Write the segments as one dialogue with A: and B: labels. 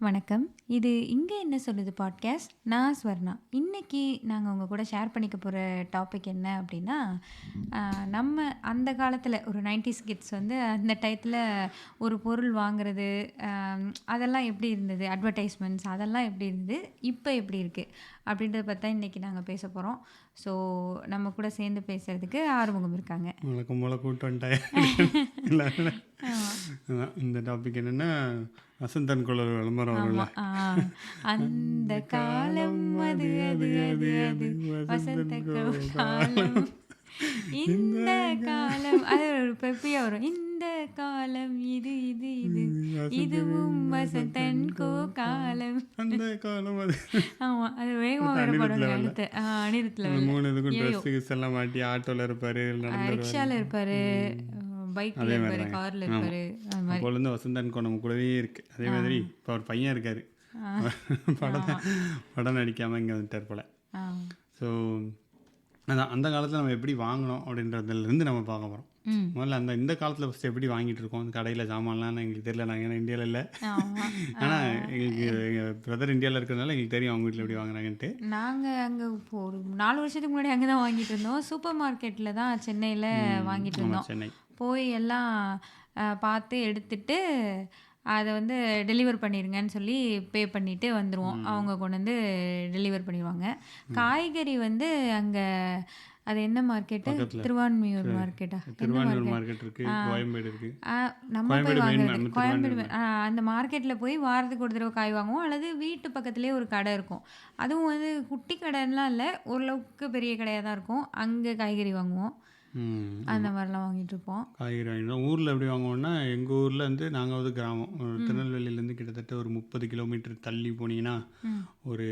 A: வணக்கம். இது "இங்க என்ன சொல்லுது" பாட்காஸ்ட். நான் ஸ்வர்ணா. இன்னைக்கு நாங்க உங்க கூட ஷேர் பண்ணிக்க போற டாபிக் என்ன அப்டின்னா, நம்ம அந்த காலத்துல ஒரு 90ஸ் கிட்ஸ் வந்து அந்த டயத்துல ஒரு பொருள் வாங்குறது, அ அதெல்லாம் எப்படி இருந்தது? அட்வர்டைஸ்மெண்ட்ஸ் அதெல்லாம் எப்படி இருந்தது? இப்ப எப்படி இருக்கு? அப்படின்றத பத்தி தான் இன்னைக்கு நாங்க பேச போறோம். ஸோ நம்ம கூட சேர்ந்து பேசுறதுக்கு ஆறுமுகம் இருக்காங்க.
B: வழக்கம் போல் கூட்டு வந்துட்டேன். இல்லை இல்லை.
A: ஆமா.
B: அதான் இந்த டாபிக் என்னென்னா வசந்தன் குழல் விளம்பரம் வரும்ல.
A: ஆமா. அந்த காலம் அது அது அது அது வசந்த
B: வசந்தன் குழல்
A: காலம். இந்த காலம் அது ஒரு பெப்பியா வரும். இந்த காலம் இது இது இது இதுவும் வசந்தன் கோ காலம்.
B: அந்த காலம் அது
A: ஆமா, அது வேகமா வேற
B: அனிருத்
A: பாடுங்க
B: லெவல்ல.
A: அடுத்து. அனிருத்
B: அந்த
A: லெவல்ல.
B: 3 இதுக்கும்
A: ஏயோ
B: ட்ரெஸ் கிஸ் எல்லாம் மாட்டி ஆட்டோவில் இருப்பார், நடந்து
A: ரிக்ஷால
B: வருவார்.
A: இருப்பாரு, பைக்ல
B: அதே மாதிரி
A: இருப்பாரு,
B: தாங்க.
A: கார்ல
B: ஆமாம்,
A: இருப்பாரு, அது மாதிரி.
B: அப்போலேருந்து வசந்தன் கோ நம்ம கூடவே இருக்குது. அதே மாதிரி இப்போ அவர் பையன் இருக்கார்,
A: ஆ,
B: படம்
A: ஆமா.
B: படம் நடிக்காமல் இங்கே வந்துட்டார் போல்.
A: ஆ.
B: ஸோ அதான் அந்த காலத்தில் நம்ம எப்படி வாங்கினோம் அப்படின்றதுலேருந்து நம்ம பார்க்க போகிறோம்.
A: ம்.
B: முதல்ல இந்த காலத்தில் ஃபஸ்ட்டு எப்படி வாங்கிட்டு இருக்கோம் கடையில் சாமான்லாம் எங்களுக்கு தெரியல. நாங்கள் ஏன்னா இந்தியாவில் இல்லை.
A: ஆமா.
B: ஆனால் எங்களுக்கு எங்கள் பிரதர் இந்தியாவில் இருக்கிறதுனால எங்களுக்கு தெரியும் அவங்க வீட்டில் எப்படி வாங்குறாங்கன்ட்டு.
A: நாங்க அங்க இப்போ ஒரு 4 வருஷத்துக்கு முன்னாடி அங்க தான் வாங்கிட்டு இருந்தோம். சூப்பர் மார்க்கெட்ல தான் சென்னையில வாங்கிட்டு
B: ஆமாம்,
A: இருந்தோம்.
B: சென்னை.
A: போய் எல்லாம் பார்த்து எடுத்துட்டு அதை வந்து டெலிவர் பண்ணிருங்கன்னு சொல்லி பே பண்ணிட்டு வந்துருவோம். அவங்க கொண்டு வந்து டெலிவர் பண்ணிடுவாங்க. காய்கறி வந்து அங்க அது என்ன மார்க்கெட்டு?
B: பக்கத்தில்
A: திருவான்மியூர் மார்க்கெட்டா? என்ன
B: திருவான்மியூர்
A: மார்க்கெட்?
B: மார்க்கெட் இருக்குது, கோயம்பேடு இருக்குது.
A: நம்ம போய்
B: கோயம்பேடு மெயின்,
A: வாங்குறது
B: நம்ம
A: கோயம்பேடு
B: திருவான்மியூர்.
A: அந்த மார்க்கெட்டில் போய் வாரத்துக்கு ஒரு தடவை காய் வாங்குவோம். அல்லது வீட்டு பக்கத்துலேயே ஒரு கடை இருக்கும். அதுவும் வந்து குட்டி கடைலாம் இல்லை, ஓரளவுக்கு பெரிய கடையாக தான் இருக்கும். அங்கே காய்கறி வாங்குவோம். அந்த மாதிரிலாம் வாங்கிட்டு இருப்போம்.
B: காய்கறி வாங்கிடுவோம். ஊரில் எப்படி வாங்குவோம்னா எங்கள் ஊரில் வந்து நாங்கள் வந்து கிராமம், திருநெல்வேலியிலேருந்து கிட்டத்தட்ட ஒரு 30 கிலோமீட்டர் தள்ளி போனீங்கன்னா ஒரு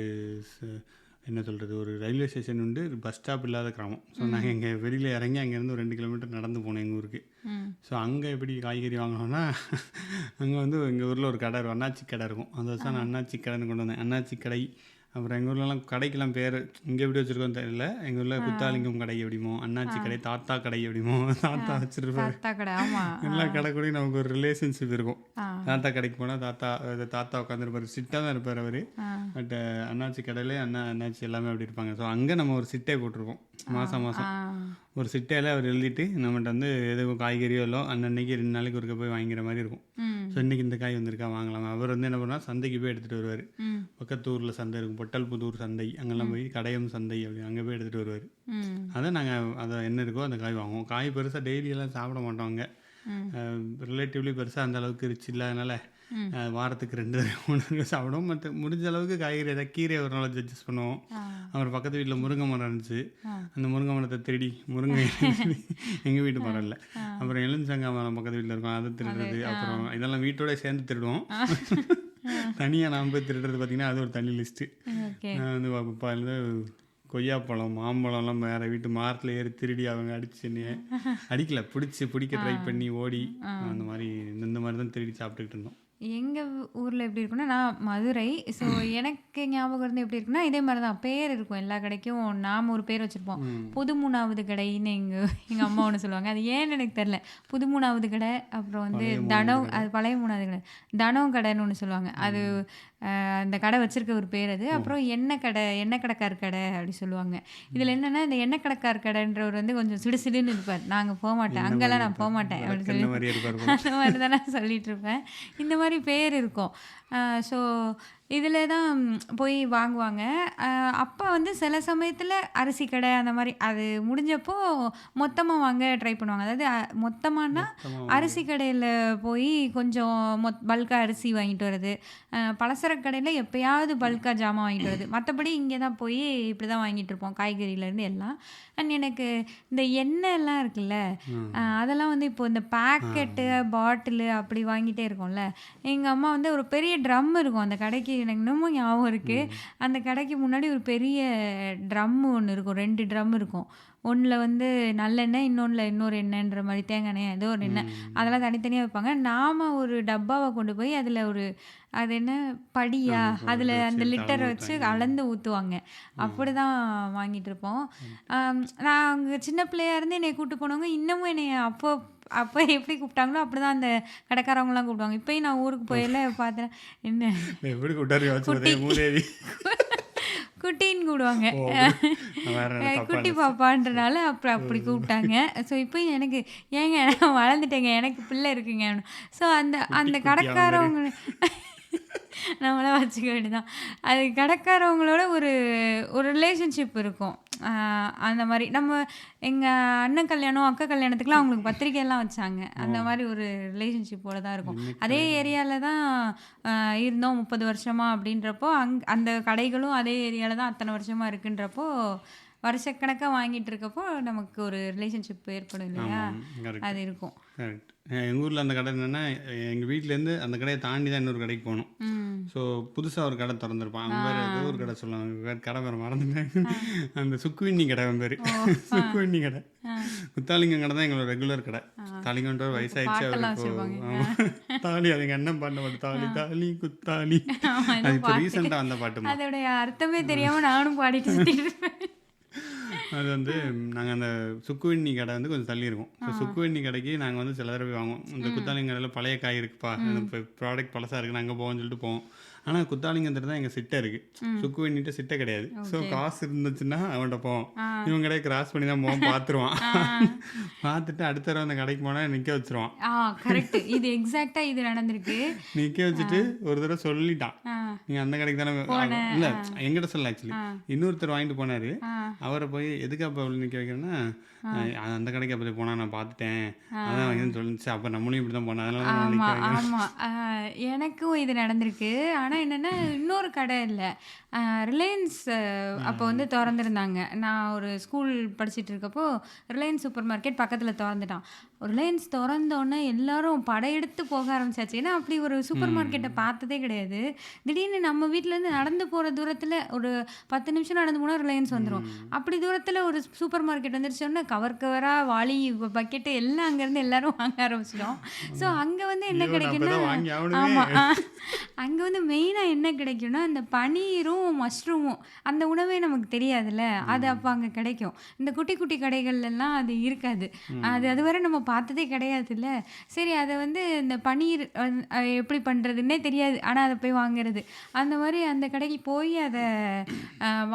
B: என்ன சொல்கிறது, ஒரு ரயில்வே ஸ்டேஷன் உண்டு, பஸ் ஸ்டாப் இல்லாத கிராமம். ஸோ நாங்கள் எங்கே வெளியில் இறங்கி அங்கேருந்து ஒரு 2 கிலோமீட்டர் நடந்து போனோம் எங்கள் ஊருக்கு. ஸோ அங்கே எப்படி காய்கறி வாங்கினோன்னா அங்கே வந்து எங்கள் ஊரில் ஒரு கடை இருக்கும், அண்ணாச்சி கடை இருக்கும். அந்த வருஷம் நான் அண்ணாச்சி கடைன்னு கொண்டு வந்தேன், அண்ணாச்சி கடை. அப்புறம் எங்கள் ஊர்லலாம் கடைக்கெல்லாம் பேர் இங்கே எப்படி வச்சுருக்கோன்னு தெரியல. எங்கள் ஊரில் குத்தாலிங்கம் கடை எப்படிமோ, அண்ணாச்சி கடை, தாத்தா கடை எப்படிமோ, தாத்தா வச்சுருப்பாரு.
A: தாத்தா கடை. ஆமா.
B: எல்லா கடை கூடயும் நமக்கு ஒரு ரிலேஷன்ஷிப் இருக்கும்.
A: ஆ.
B: தாத்தா கடைக்கு போனால் தாத்தா உட்காந்துருப்பார், சிட்டாக தான் இருப்பார் அவர்.
A: ஆ.
B: பட் அண்ணாச்சி கடையில் அண்ணாச்சி எல்லாமே அப்படி இருப்பாங்க. ஸோ அங்கே நம்ம ஒரு சிட்டை போட்டிருப்போம். மாதம்
A: ஆ.
B: ஒரு சிட்டையில் அவர் எழுதிட்டு நம்மகிட்ட வந்து எதுவும் காய்கறியோ இல்லை அன்னன்னைக்கு 2 நாளைக்கு ஒருக்க போய் வாங்கிற மாதிரி இருக்கும். ஸோ இன்றைக்கி இந்த காய் வந்திருக்கா வாங்கலாம். அவர் வந்து என்ன பண்ணால் சந்தைக்கு போய் எடுத்துகிட்டு வருவார். பக்கத்து ஊரில் சந்தை இருக்கும், பொட்டல்புதூர் சந்தை, அங்கெல்லாம் போய் கடையம் சந்தை அப்படி அங்கே போய் எடுத்துகிட்டு வருவார். அதை நாங்கள் அதை என்ன இருக்கோ அந்த காய் வாங்குவோம். காய் பெருசாக டெய்லியெல்லாம் சாப்பிட மாட்டோம். அங்கே ரிலேட்டிவ்லி பெருசாக அந்த அளவுக்கு ரிச் இல்லாதனால வாரத்துக்கு 2 3 தடவை சாப்பிடுவோம். மற்ற முடிஞ்ச அளவுக்கு காய்கறி ஏதாவது கீரை ஒரு நாள் அட்ஜஸ்ட் பண்ணுவோம். அப்புறம் பக்கத்து வீட்டில் முருங்கை மரம் இருந்துச்சு, அந்த முருங்கை மரத்தை திருடி எங்கள் வீட்டு மரம் இல்லை, அப்புறம் எலுமிச்சங்காய் மரம் பக்கத்து வீட்டில் இருக்கும், அதை திருடுறது. அப்புறம் இதெல்லாம் வீட்டோட சேர்ந்து திருடுவோம். தனியாக நான் போய் திருடுறது பார்த்திங்கன்னா அது ஒரு தனி லிஸ்ட்டு. நான் வந்து கொய்யாப்பழம், மாம்பழம்லாம் வேறு வீட்டு மரத்தில் ஏறி திருடி அவங்க அடிக்கல பிடிக்க ட்ரை பண்ணி ஓடி அந்த மாதிரி இந்த மாதிரி தான் திருடி சாப்பிட்டுக்கிட்டு இருந்தோம்.
A: எங்கள் ஊரில் எப்படி இருக்குன்னா, நான் மதுரை. ஸோ எனக்கு ஞாபகம் இருந்து எப்படி இருக்குன்னா, இதே மாதிரி தான் பேர் இருக்கும் எல்லா கடைக்கும். நாம் ஒரு பேர் வச்சுருப்போம், புது 3வது கடைன்னு எங்கள் அம்மா ஒன்று சொல்லுவாங்க. அது ஏன்னு எனக்கு தெரில. புது 3வது கடை, அப்புறம் வந்து தனம், அது பழைய 3வது கடை, தனம் கடைன்னு ஒன்று சொல்லுவாங்க. அது அந்த கடை வச்சுருக்க ஒரு பேர் அது. அப்புறம் எண்ணெய் கடைக்கார் கடை அப்படி சொல்லுவாங்க. இதில் என்னென்னா, இந்த எண்ணெய் கடைக்கார் கடைன்றவர் வந்து கொஞ்சம் சிடுசிடுன்னு இருப்பார். நாங்கள் போக மாட்டேன், அங்கெல்லாம் நான் போக மாட்டேன் அப்படின்னு சொல்லி அந்த மாதிரி தான் நான் சொல்லிட்டு இருப்பேன். இந்த மாதிரி பேர் இருக்கும். ஸோ இதில் தான் போய் வாங்குவாங்க. அப்பா வந்து சில சமயத்தில் அரிசி கடை அந்த மாதிரி அது முடிஞ்சப்போ மொத்தமாக வாங்க ட்ரை பண்ணுவாங்க. அதாவது மொத்தமானா அரிசி கடையில் போய் கொஞ்சம் பல்காக அரிசி வாங்கிட்டு வர்றது, பலசரக்கு கடையில் எப்போயாவது பல்காக ஜாமான் வாங்கிட்டு வருது. மற்றபடி இங்கே தான் போய் இப்படி தான் வாங்கிட்டு இருப்போம், காய்கறியிலேருந்து எல்லாம். அண்ட் எனக்கு இந்த எண்ணெய்லாம் இருக்குல்ல, அதெல்லாம் வந்து இப்போ இந்த பேக்கெட்டு பாட்டிலு அப்படி வாங்கிட்டே இருக்கோம்ல. எங்கள் அம்மா வந்து ஒரு பெரிய ட்ரம் இருக்கும் அந்த கடைக்கு, எனக்கு இன்னமும் ஞாபகம் இருக்குது. அந்த கடைக்கு முன்னாடி ஒரு பெரிய ட்ரம்மு ஒன்று இருக்கும், 2 ட்ரம் இருக்கும். ஒன்றில் வந்து நல்லெண்ணெய், இன்னொன்றில் இன்னொரு எண்ணெய்ன்ற மாதிரி தேங்காய் எண்ணெய் ஏதோ ஒரு எண்ணெய், அதெல்லாம் தனித்தனியாக வைப்பாங்க. நாம் ஒரு டப்பாவை கொண்டு போய் அதில் அது என்ன படியா, அதில் அந்த லிட்டரை வச்சு அளந்து ஊற்றுவாங்க. அப்படி தான் வாங்கிட்டு இருப்போம். நான் அங்கே சின்ன பிள்ளையாக இருந்து என்னை கூப்பிட்டு போனவங்க இன்னமும் என்னை அப்போ அப்போ எப்படி கூப்பிட்டாங்களோ அப்படிதான் அந்த கடைக்காரவங்கலாம் கூப்பிடுவாங்க. இப்பயும் நான் ஊருக்கு போயில பார்த்தேன், என்ன
B: எப்படி கூப்பிட்டாரு யோசிச்சு
A: குட்டி
B: பார்த்தீங்க மூதேவி.
A: குட்டின்னு கூப்பிடுவாங்க.
B: ஓ அப்படி. நான் வேற என்ன தப்பா
A: குட்டி
B: நினைச்சேன்.
A: பாப்பான்றனால அப்புறம் அப்படி கூப்பிட்டாங்க. ஸோ இப்போ எனக்கு ஏங்க நான் வளர்ந்துட்டேங்க, எனக்கு பிள்ளை இருக்குங்க. ஸோ அந்த அந்த
B: குட்டி அவன் பேரு.
A: கடைக்காரவங்க நம்மள வச்சுக்க வேண்டியதான். அது கடைக்காரவங்களோட ஒரு ஒரு ரிலேஷன்ஷிப் இருக்கும். அந்த மாதிரி நம்ம எங்கள் அண்ணன் கல்யாணம் அக்கா கல்யாணத்துக்குலாம் அவங்களுக்கு பத்திரிக்கையெல்லாம் வச்சாங்க. அந்த மாதிரி ஒரு ரிலேஷன்ஷிப்போட தான் இருக்கும். அதே ஏரியாவில் தான் இருந்தோம் 30 வருஷமா அப்படின்றப்போ அந்த கடைகளும் அதே ஏரியாவில் தான் அத்தனை வருஷமா இருக்குன்றப்போ வருஷக்கணக்காக வாங்கிட்டு இருக்கப்போ நமக்கு ஒரு ரிலேஷன்ஷிப் ஏற்படும் இல்லையா,
B: ஆமாம் கரெக்ட்
A: அது இருக்கும்.
B: கரெக்ட். எங்கள் ஊரில் அந்த கடை என்னென்னா, எங்கள் வீட்டிலேருந்து அந்த கடையை தாண்டி தான் இன்னொரு கடைக்கு போகணும்.
A: ம்
B: ஸோ புதுசாக ஒரு கடை திறந்துருப்பான். அவன் பேர் ஏதோ ஒரு கடை சொல்லுவாங்க, வேறு கடை பேர் மறந்துட்டேன். அந்த சுக்குவிண்ணி கடை அவன் பேர். சுக்குவிண்ணி கடை. குத்தாலிங்கம் கடை தான் எங்களோட ரெகுலர் கடை. தாலிங்கன்ற வயசாயிடுச்சு
A: பாட்டெல்லாம்
B: அவருக்கு.
A: வச்சுருப்பாங்க.
B: ஆமாம் தாலி, அது எங்கள் அண்ணன் பாடின பாட்டு, தாலி தாலி குத்தாலி.
A: ஆமா, ஏதோ
B: அது இப்போ
A: பாட்டு
B: ரீசெண்டாக வந்த பாட்டுமா.
A: அதோடைய அர்த்தமே தெரியாமல் நானும் பாடிட்டு சுத்திட்டு இருப்பேன்.
B: அது வந்து நாங்கள் அந்த சுக்குவெண்ணி கடை வந்து கொஞ்சம் தள்ளி இருக்கும். ஸோ சுக்குவெண்ணி கடைக்கு நாங்கள் வந்து சில தடவை வாங்குவோம். இந்த குத்தாலிங்க கடையில் பழைய காய் இருக்குப்பா, இந்த ப்ராடக்ட் பழசாக இருக்குன்னு அங்கே போவோம்னு சொல்லிட்டு போவோம். ஆனால் குத்தாலிங்கத்தில் தான் எங்கள் சிட்டை இருக்குது, சுக்குவெண்ணிட்ட சிட்டை கிடையாது. ஸோ காசு இருந்துச்சுன்னா அவன்கிட்ட போவோம். இவன் கடையை கிராஸ் பண்ணி தான் போவோம், பார்த்துருவான். பார்த்துட்டு அடுத்த தடவை அந்த கடைக்கு போனால் நிற்க வச்சிருவான்.
A: கரெக்ட், இது எக்ஸாக்டா இது நடந்திருக்கு.
B: நிற்க வச்சுட்டு ஒரு தடவை சொல்லிட்டான், நீங்கள் அந்த கடைக்கு தானே. இல்லை எங்கிட்ட சொல்ல, ஆக்சுவலி இன்னொருத்தர் வாங்கிட்டு போனார். அவரை போய் எதுக்கு அப்போ அவள் நிற்க வைக்கிறேன்னா, அந்த கடைக்கு அப்போ போனால் நான் பார்த்துட்டேன், அதான் வாங்கின்னு சொல்லிச்சு, அப்போ நம்மளும் இப்படி தான் போனோம், அதனால தான் நிற்க வைக்கிறேன்.
A: ஆமாம், எனக்கும் இது நடந்திருக்கு. ஆனால் என்னென்னா இன்னொரு கடை இல்லை, ரிலையன்ஸ் அப்போ வந்து திறந்துருந்தாங்க. நான் ஒரு ஸ்கூல் படிச்சுட்டு இருக்கப்போ ரிலையன்ஸ் சூப்பர் மார்க்கெட் பக்கத்தில் திறந்துட்டான். ரிலையன்ஸ் திறந்தோடனே எல்லாரும் படையெடுத்து போக ஆரம்பிச்சாச்சு. ஏன்னா அப்படி ஒரு சூப்பர் மார்க்கெட்டை பார்த்ததே கிடையாது. திடீர்னு நம்ம வீட்டிலேருந்து நடந்து போகிற தூரத்தில் ஒரு 10 நிமிஷம் நடந்து போனால் ரிலையன்ஸ் வந்துடும். அப்படி தூரத்தில் ஒரு சூப்பர் மார்க்கெட் வந்துருச்சோன்னா கவர் கவராக வாளி பக்கெட்டு எல்லாம் அங்கேருந்து எல்லாரும் வாங்க ஆரம்பிச்சிடும். ஸோ அங்கே வந்து என்ன கிடைக்குன்னா, ஆமாம், அங்கே வந்து மெயினாக என்ன கிடைக்கும்னா அந்த பனீரும் மஷ்ரூமும், அந்த உணவே நமக்கு தெரியாதுல்ல, அது அப்போ அங்கே கிடைக்கும். இந்த குட்டி குட்டி கடைகள்லாம் அது இருக்காது. அதுவரை நம்ம பார்த்ததே கிடையாதுல்ல. சரி, அதை வந்து இந்த பனீர் எப்படி பண்ணுறதுன்னே தெரியாது, ஆனால் அதை போய் வாங்குறது. அந்த மாதிரி அந்த கடைக்கு போய் அதை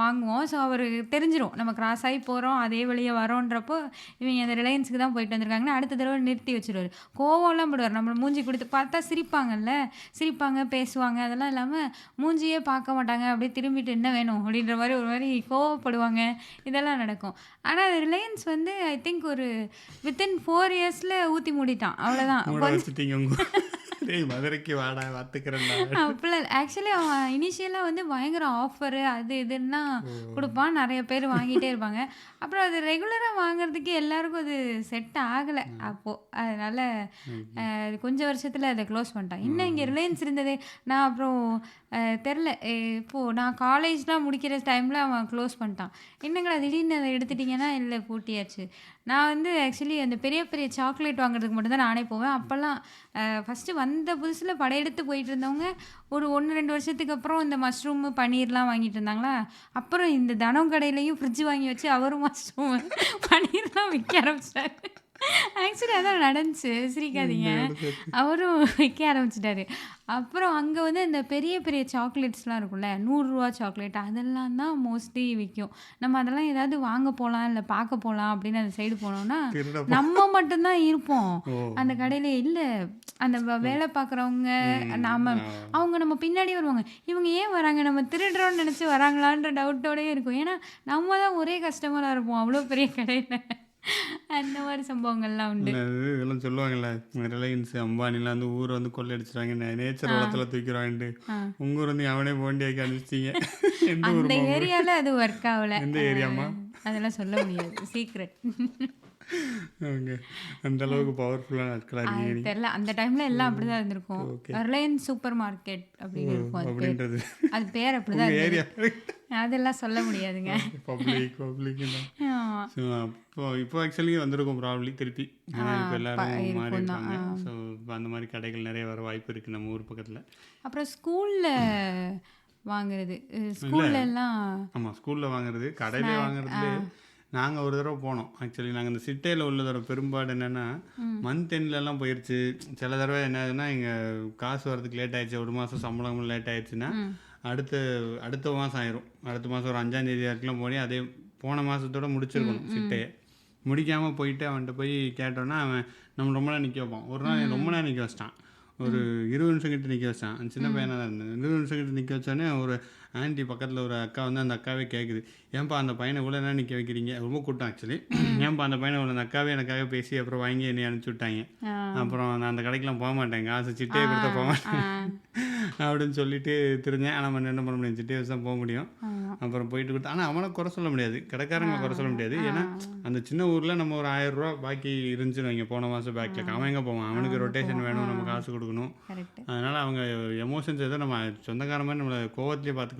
A: வாங்குவோம். ஸோ அவருக்கு தெரிஞ்சிடும் நம்ம கிராஸ் ஆகி போகிறோம், அதே வழியாக வரோன்றப்போ இவங்க அந்த ரிலையன்ஸுக்கு தான் போயிட்டு வந்திருக்காங்கன்னா அடுத்த தடவை நிறுத்தி வச்சுருவார். கோவம்லாம் போடுவார். நம்மளை மூஞ்சி கொடுத்து பார்த்தா சிரிப்பாங்கல்ல, சிரிப்பாங்க, பேசுவாங்க. அதெல்லாம் இல்லாமல் மூஞ்சியே பார்க்க மாட்டாங்க, அப்படியே திரும்பிட்டு என்ன வேணும் அப்படின்ற மாதிரி ஒரு மாதிரி கோவப்படுவாங்க. இதெல்லாம் நடக்கும். ஆனால் அது ரிலையன்ஸ் வந்து ஐ திங்க் ஒரு வித்தின் 4 இயர்ஸில் ஊற்றி மூடிட்டான், அவ்வளோதான்.
B: மதுரைக்கு வாடா பார்த்துக்கிறேன்டா.
A: அப்படிலாம் ஆக்சுவலி அவன் இனிஷியலாக வந்து பயங்கர ஆஃபரு அது இதுன்னா கொடுப்பான், நிறைய பேர் வாங்கிட்டே இருப்பாங்க. அப்புறம் அது ரெகுலராக வாங்குறதுக்கு எல்லாருக்கும் அது செட் ஆகலை அப்போது. அதனால் கொஞ்சம் வருஷத்தில் அதை க்ளோஸ் பண்ணிட்டான். இன்னும் இங்கே ரிலையன்ஸ் இருந்ததே நான் அப்புறம் தெரில, இப்போது நான் காலேஜ்லாம் முடிக்கிற டைமில் அவன் க்ளோஸ் பண்ணிட்டான். என்னங்களா திடீர்னு அதை எடுத்துட்டிங்கன்னா, இல்லை பூட்டியாச்சு. நான் வந்து ஆக்சுவலி அந்த பெரிய பெரிய சாக்லேட் வாங்குறதுக்கு மட்டும்தான் நானே போவேன். அப்போல்லாம் ஃபஸ்ட்டு வந்த புதுசில் படையெடுத்து போயிட்டு இருந்தவங்க ஒரு 1-2 வருஷத்துக்கு அப்புறம் இந்த மஷ்ரூமு பன்னீர்லாம் வாங்கிட்டு இருந்தாங்களா. அப்புறம் இந்த தனம் கடையிலையும் ஃப்ரிட்ஜ் வாங்கி வச்சு அவரும் மஷ்ரூமு பன்னீர்லாம் விற்க ஆரம்பிச்சிட்டாரு. ஆக்சுவலி அதான் நடந்துச்சு, சிரிக்காதீங்க. அவரும் விற்க ஆரம்பிச்சிட்டாரு. அப்புறம் அங்கே வந்து இந்த பெரிய பெரிய சாக்லேட்ஸ்லாம் இருக்கும்ல, 100 ரூபா சாக்லேட், அதெல்லாம் தான் மோஸ்ட்லி விற்கும். நம்ம அதெல்லாம் ஏதாவது வாங்க போகலாம் இல்லை பார்க்க போகலாம் அப்படின்னு அந்த சைடு போனோம்னா நம்ம மட்டும்தான் இருப்போம் அந்த கடையில். இல்லை அந்த வேலை பார்க்குறவங்க அவங்க நம்ம பின்னாடி வருவாங்க. இவங்க ஏன் வராங்க, நம்ம திருடுறோன்னு நினச்சி வராங்களான்ற டவுட்டோடயே இருக்கும். ஏன்னா நம்ம தான் ஒரே கஸ்டமராக இருப்போம் அவ்வளோ பெரிய கடையில். அந்த மாதிரி சம்பவங்கள்லாம் உண்டு.
B: இதெல்லாம் சொல்லுவாங்கல்ல, ரிலையன்ஸ் அம்பானிலாம் வந்து ஊரை வந்து கொள்ளையடிச்சிட்டாங்க, நேச்சர் வளத்தில் தூக்கிறான்ட்டு. உங்க ஊர் வந்து அவனே போண்டியாக்கி அனுப்பிச்சிட்டீங்க.
A: அந்த ஏரியாவில் அது ஒர்க் ஆகலை.
B: எந்த ஏரியாமா
A: அதெல்லாம் சொல்ல முடியாது, சீக்ரெட்.
B: அந்த அளவுக்கு பவர்ஃபுல்லான நாட்களாக
A: தெரியல. அந்த டைம்ல எல்லாம் அப்படிதான் இருந்திருக்கும். ரிலையன்ஸ் சூப்பர் மார்க்கெட் அப்படின்னு இருக்கும்
B: அப்படின்றது.
A: அது பேர் அப்படிதான் இருந்தது. அதெல்லாம் சொல்ல முடியாதுங்க.
B: இப்போ ஆக்சுவலி வந்திருக்கும் ப்ராப்ளி திருப்பி. இப்போ எல்லாரும் மாறி இருக்காங்க. ஸோ இப்போ அந்த மாதிரி கடைகள் நிறைய வர வாய்ப்பு இருக்குது நம்ம ஊர் பக்கத்தில்.
A: அப்புறம் ஸ்கூலில் வாங்குறது, ஸ்கூல்ல எல்லாம்
B: ஆமாம் ஸ்கூலில் வாங்குறது, கடையில் வாங்குறது நாங்கள் ஒரு தடவை போனோம். ஆக்சுவலி நாங்கள் இந்த சிட்டையில் உள்ள தடவை பெரும்பாடு என்னென்னா மந்த் எண்ட்லலாம் போயிடுச்சு. சில தடவை என்ன ஆகுதுன்னா இங்கே காசு வரதுக்கு லேட் ஆயிடுச்சு, ஒரு மாதம் சம்பளம் லேட் ஆயிடுச்சுன்னா அடுத்த மாதம் ஆயிரும். அடுத்த மாதம் ஒரு 5ஆம் தேதி வரைக்கும் போய் அதே போன மாதத்தோட முடிச்சிருக்கணும் சிட்டையை. முடிக்காமல் போயிட்டு அவன்கிட்ட போய் கேட்டோன்னா அவன் நம்ம ரொம்ப நேரம் நிற்க வைப்பான். ஒரு நாள் ரொம்ப நேரம் நிற்க வச்சிட்டான். ஒரு 20 நிமிஷம் கிட்ட நிற்க வச்சான். அந்த சின்ன பையனாக தான் இருந்தேன். 20 நிமிஷம் கிட்ட நிற்க வச்சோடனே ஒரு ஆன்ட்டி பக்கத்தில் ஒரு அக்கா வந்து அந்த அக்காவே கேட்குது, ஏன்பா அந்த பையனை இவ்வளோ நேரம் நிற்க வைக்கிறீங்க? ரொம்ப கூட்டம் ஆக்சுவலி. ஏன்பா அந்த பையனை அந்த அக்காவே எனக்காக பேசி அப்புறம் வாங்கி என்னை அனுப்பிச்சி விட்டாங்க. அப்புறம் நான் அந்த கடைக்கெலாம் போக மாட்டேன், காசு சிட்டையை கொடுத்தா போக மாட்டேன் அப்படின்னு சொல்லிட்டு தெரிஞ்சேன். ஆனால் நம்ம என்ன பண்ண முடியும், சிட்டையை வச்சு தான் போக முடியும். அப்புறம் போயிட்டு கொடுத்தா, ஆனால் அவனை குறை சொல்ல முடியாது, கடைக்காரங்களை குறை சொல்ல முடியாது. ஏன்னா அந்த சின்ன ஊரில் நம்ம ஒரு 1000 ரூபா பாக்கி இருந்துச்சுன்னு வைங்க, போன மாதம் பேக்கில் அவன் எங்கே போவான்? அவனுக்கு ரொட்டேஷன் வேணும், நம்ம காசு கொடுக்கணும். அதனால் அவங்க எமோஷன்ஸ் ஏதோ நம்ம சொந்தக்கார மாதிரி நம்மளை கோவத்திலே பார்த்துக்கிட்டு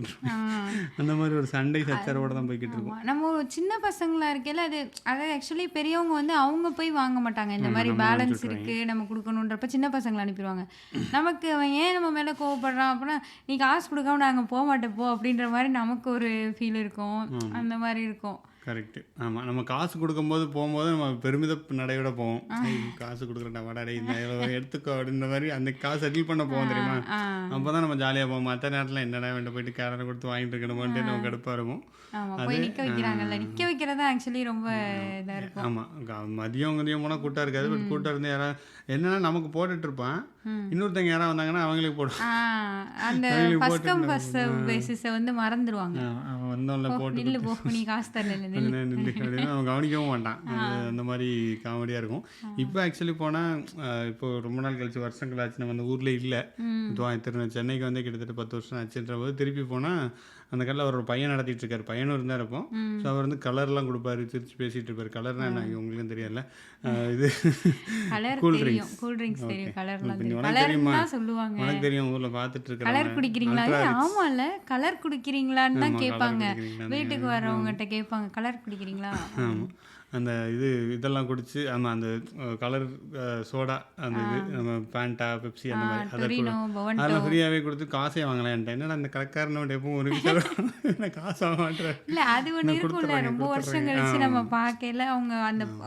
B: அந்த மாதிரி ஒரு சண்டை சச்சரவோட தான் போய்கிட்டு இருக்கோம்.
A: நம்ம ஒரு சின்ன பசங்களா இருக்கையில அது ஆக்சுவலி பெரியவங்க வந்து அவங்க போய் வாங்க மாட்டாங்க. இந்த மாதிரி பேலன்ஸ் இருக்கு நம்ம கொடுக்கணுன்றப்ப சின்ன பசங்களை அனுப்பிடுவாங்க. நமக்கு அவன் ஏன் நம்ம மேலே கோவப்படுறான் அப்படின்னா, நீ காசு கொடுக்காம நாங்கள் போக மாட்டேன் போ அப்படின்ற மாதிரி நமக்கு ஒரு ஃபீல் இருக்கும். அந்த மாதிரி இருக்கும்.
B: கரெக்டு. ஆமாம், நம்ம காசு கொடுக்கும்போது போகும்போது நம்ம பெருமித நடையோட போவோம். காசு கொடுக்குறேன்டா வடாடே இந்த எடுத்துக்கோ அப்படின்ற மாதிரி அந்த காசு செட்டில் பண்ண போவோம் தெரியுமா? அப்போ தான் நம்ம ஜாலியாக போவோம். மற்ற நேரத்தில் என்னடா வேண்ட போயிட்டு கேரளை கொடுத்து வாங்கிட்டு இருக்கணுமோன்ட்டு நம்ம கடுப்பாக இருக்கும்.
A: நிற்க வைக்கிறாங்கல்ல, நிற்க வைக்கிறதா ஆக்சுவலி ரொம்ப இதாக இருக்கும்.
B: ஆமாம், மதியம் போனால் கூட்டம் இருக்காது. பட் கூட்டம் இருந்து யாராவது என்னன்னா நமக்கு போட்டுட்டு இருப்பான், இன்னொருத்தங்க யாராவது வந்தாங்கன்னா அவங்களுக்கு போடும்.
A: அந்த ஃபர்ஸ்ட் கம் ஃபர்ஸ்ட் பேசிஸை வந்து மறந்துடுவாங்க.
B: வந்தோம்ல போட்டு
A: நில்லு போ, நீ காசு தரல
B: நின்று அப்படின்னு அவன் கவனிக்கவும் மாட்டான். அந்த மாதிரி காமெடியாக இருக்கும். இப்போ ஆக்சுவலி போனால் இப்போ ரொம்ப நாள் கழிச்சு வருஷங்கள் ஆச்சு, நம்ம அந்த ஊரில் இல்லை. சென்னைக்கு வந்து கிட்டத்தட்ட 10 வருஷம் ஆச்சுன்ற போது திருப்பி போனால் அந்த கடையில் அவர் ஒரு பையன் நடத்திட்டு இருக்காரு. பையனும் இருந்தால் இருப்போம். ஸோ அவர் வந்து கலர்லாம் கொடுப்பாரு, சிரிச்சு பேசிகிட்டு இருப்பார். கலர்னா என்ன உங்களுக்கும் தெரியல, இது கூல்ட்ரிங்க்ஸ் தெரியுமா? உனக்கு தெரியும், ஊரில் பார்த்துட்டு இருக்க
A: கலர் குடிக்கிறீங்களா? ஆமாம்ல, கலர் குடிக்கிறீங்களான்னு தான் கேட்பாங்க. வீட்டுக்கு வரவங்ககிட்ட கேட்பாங்க, கலர் குடிக்கிறீங்களா?
B: ஆமாம், அந்த இதெல்லாம் குடிச்சு ஆமாம் அந்த கலர் சோடா, அந்த இது நம்ம பேண்டா பெப்சி அந்த மாதிரி அதெல்லாம் ஃப்ரீயாகவே கொடுத்து காசே வாங்கலாம். என்கிட்ட என்னடா அந்த கடைக்காரனோட எப்பவும் ஒரு காசு வாங்க மாட்டேன்.
A: இல்லை அது ஒன்று இருக்கும்ல, ரொம்ப வருஷம் கழிச்சு நம்ம பார்க்கல அவங்க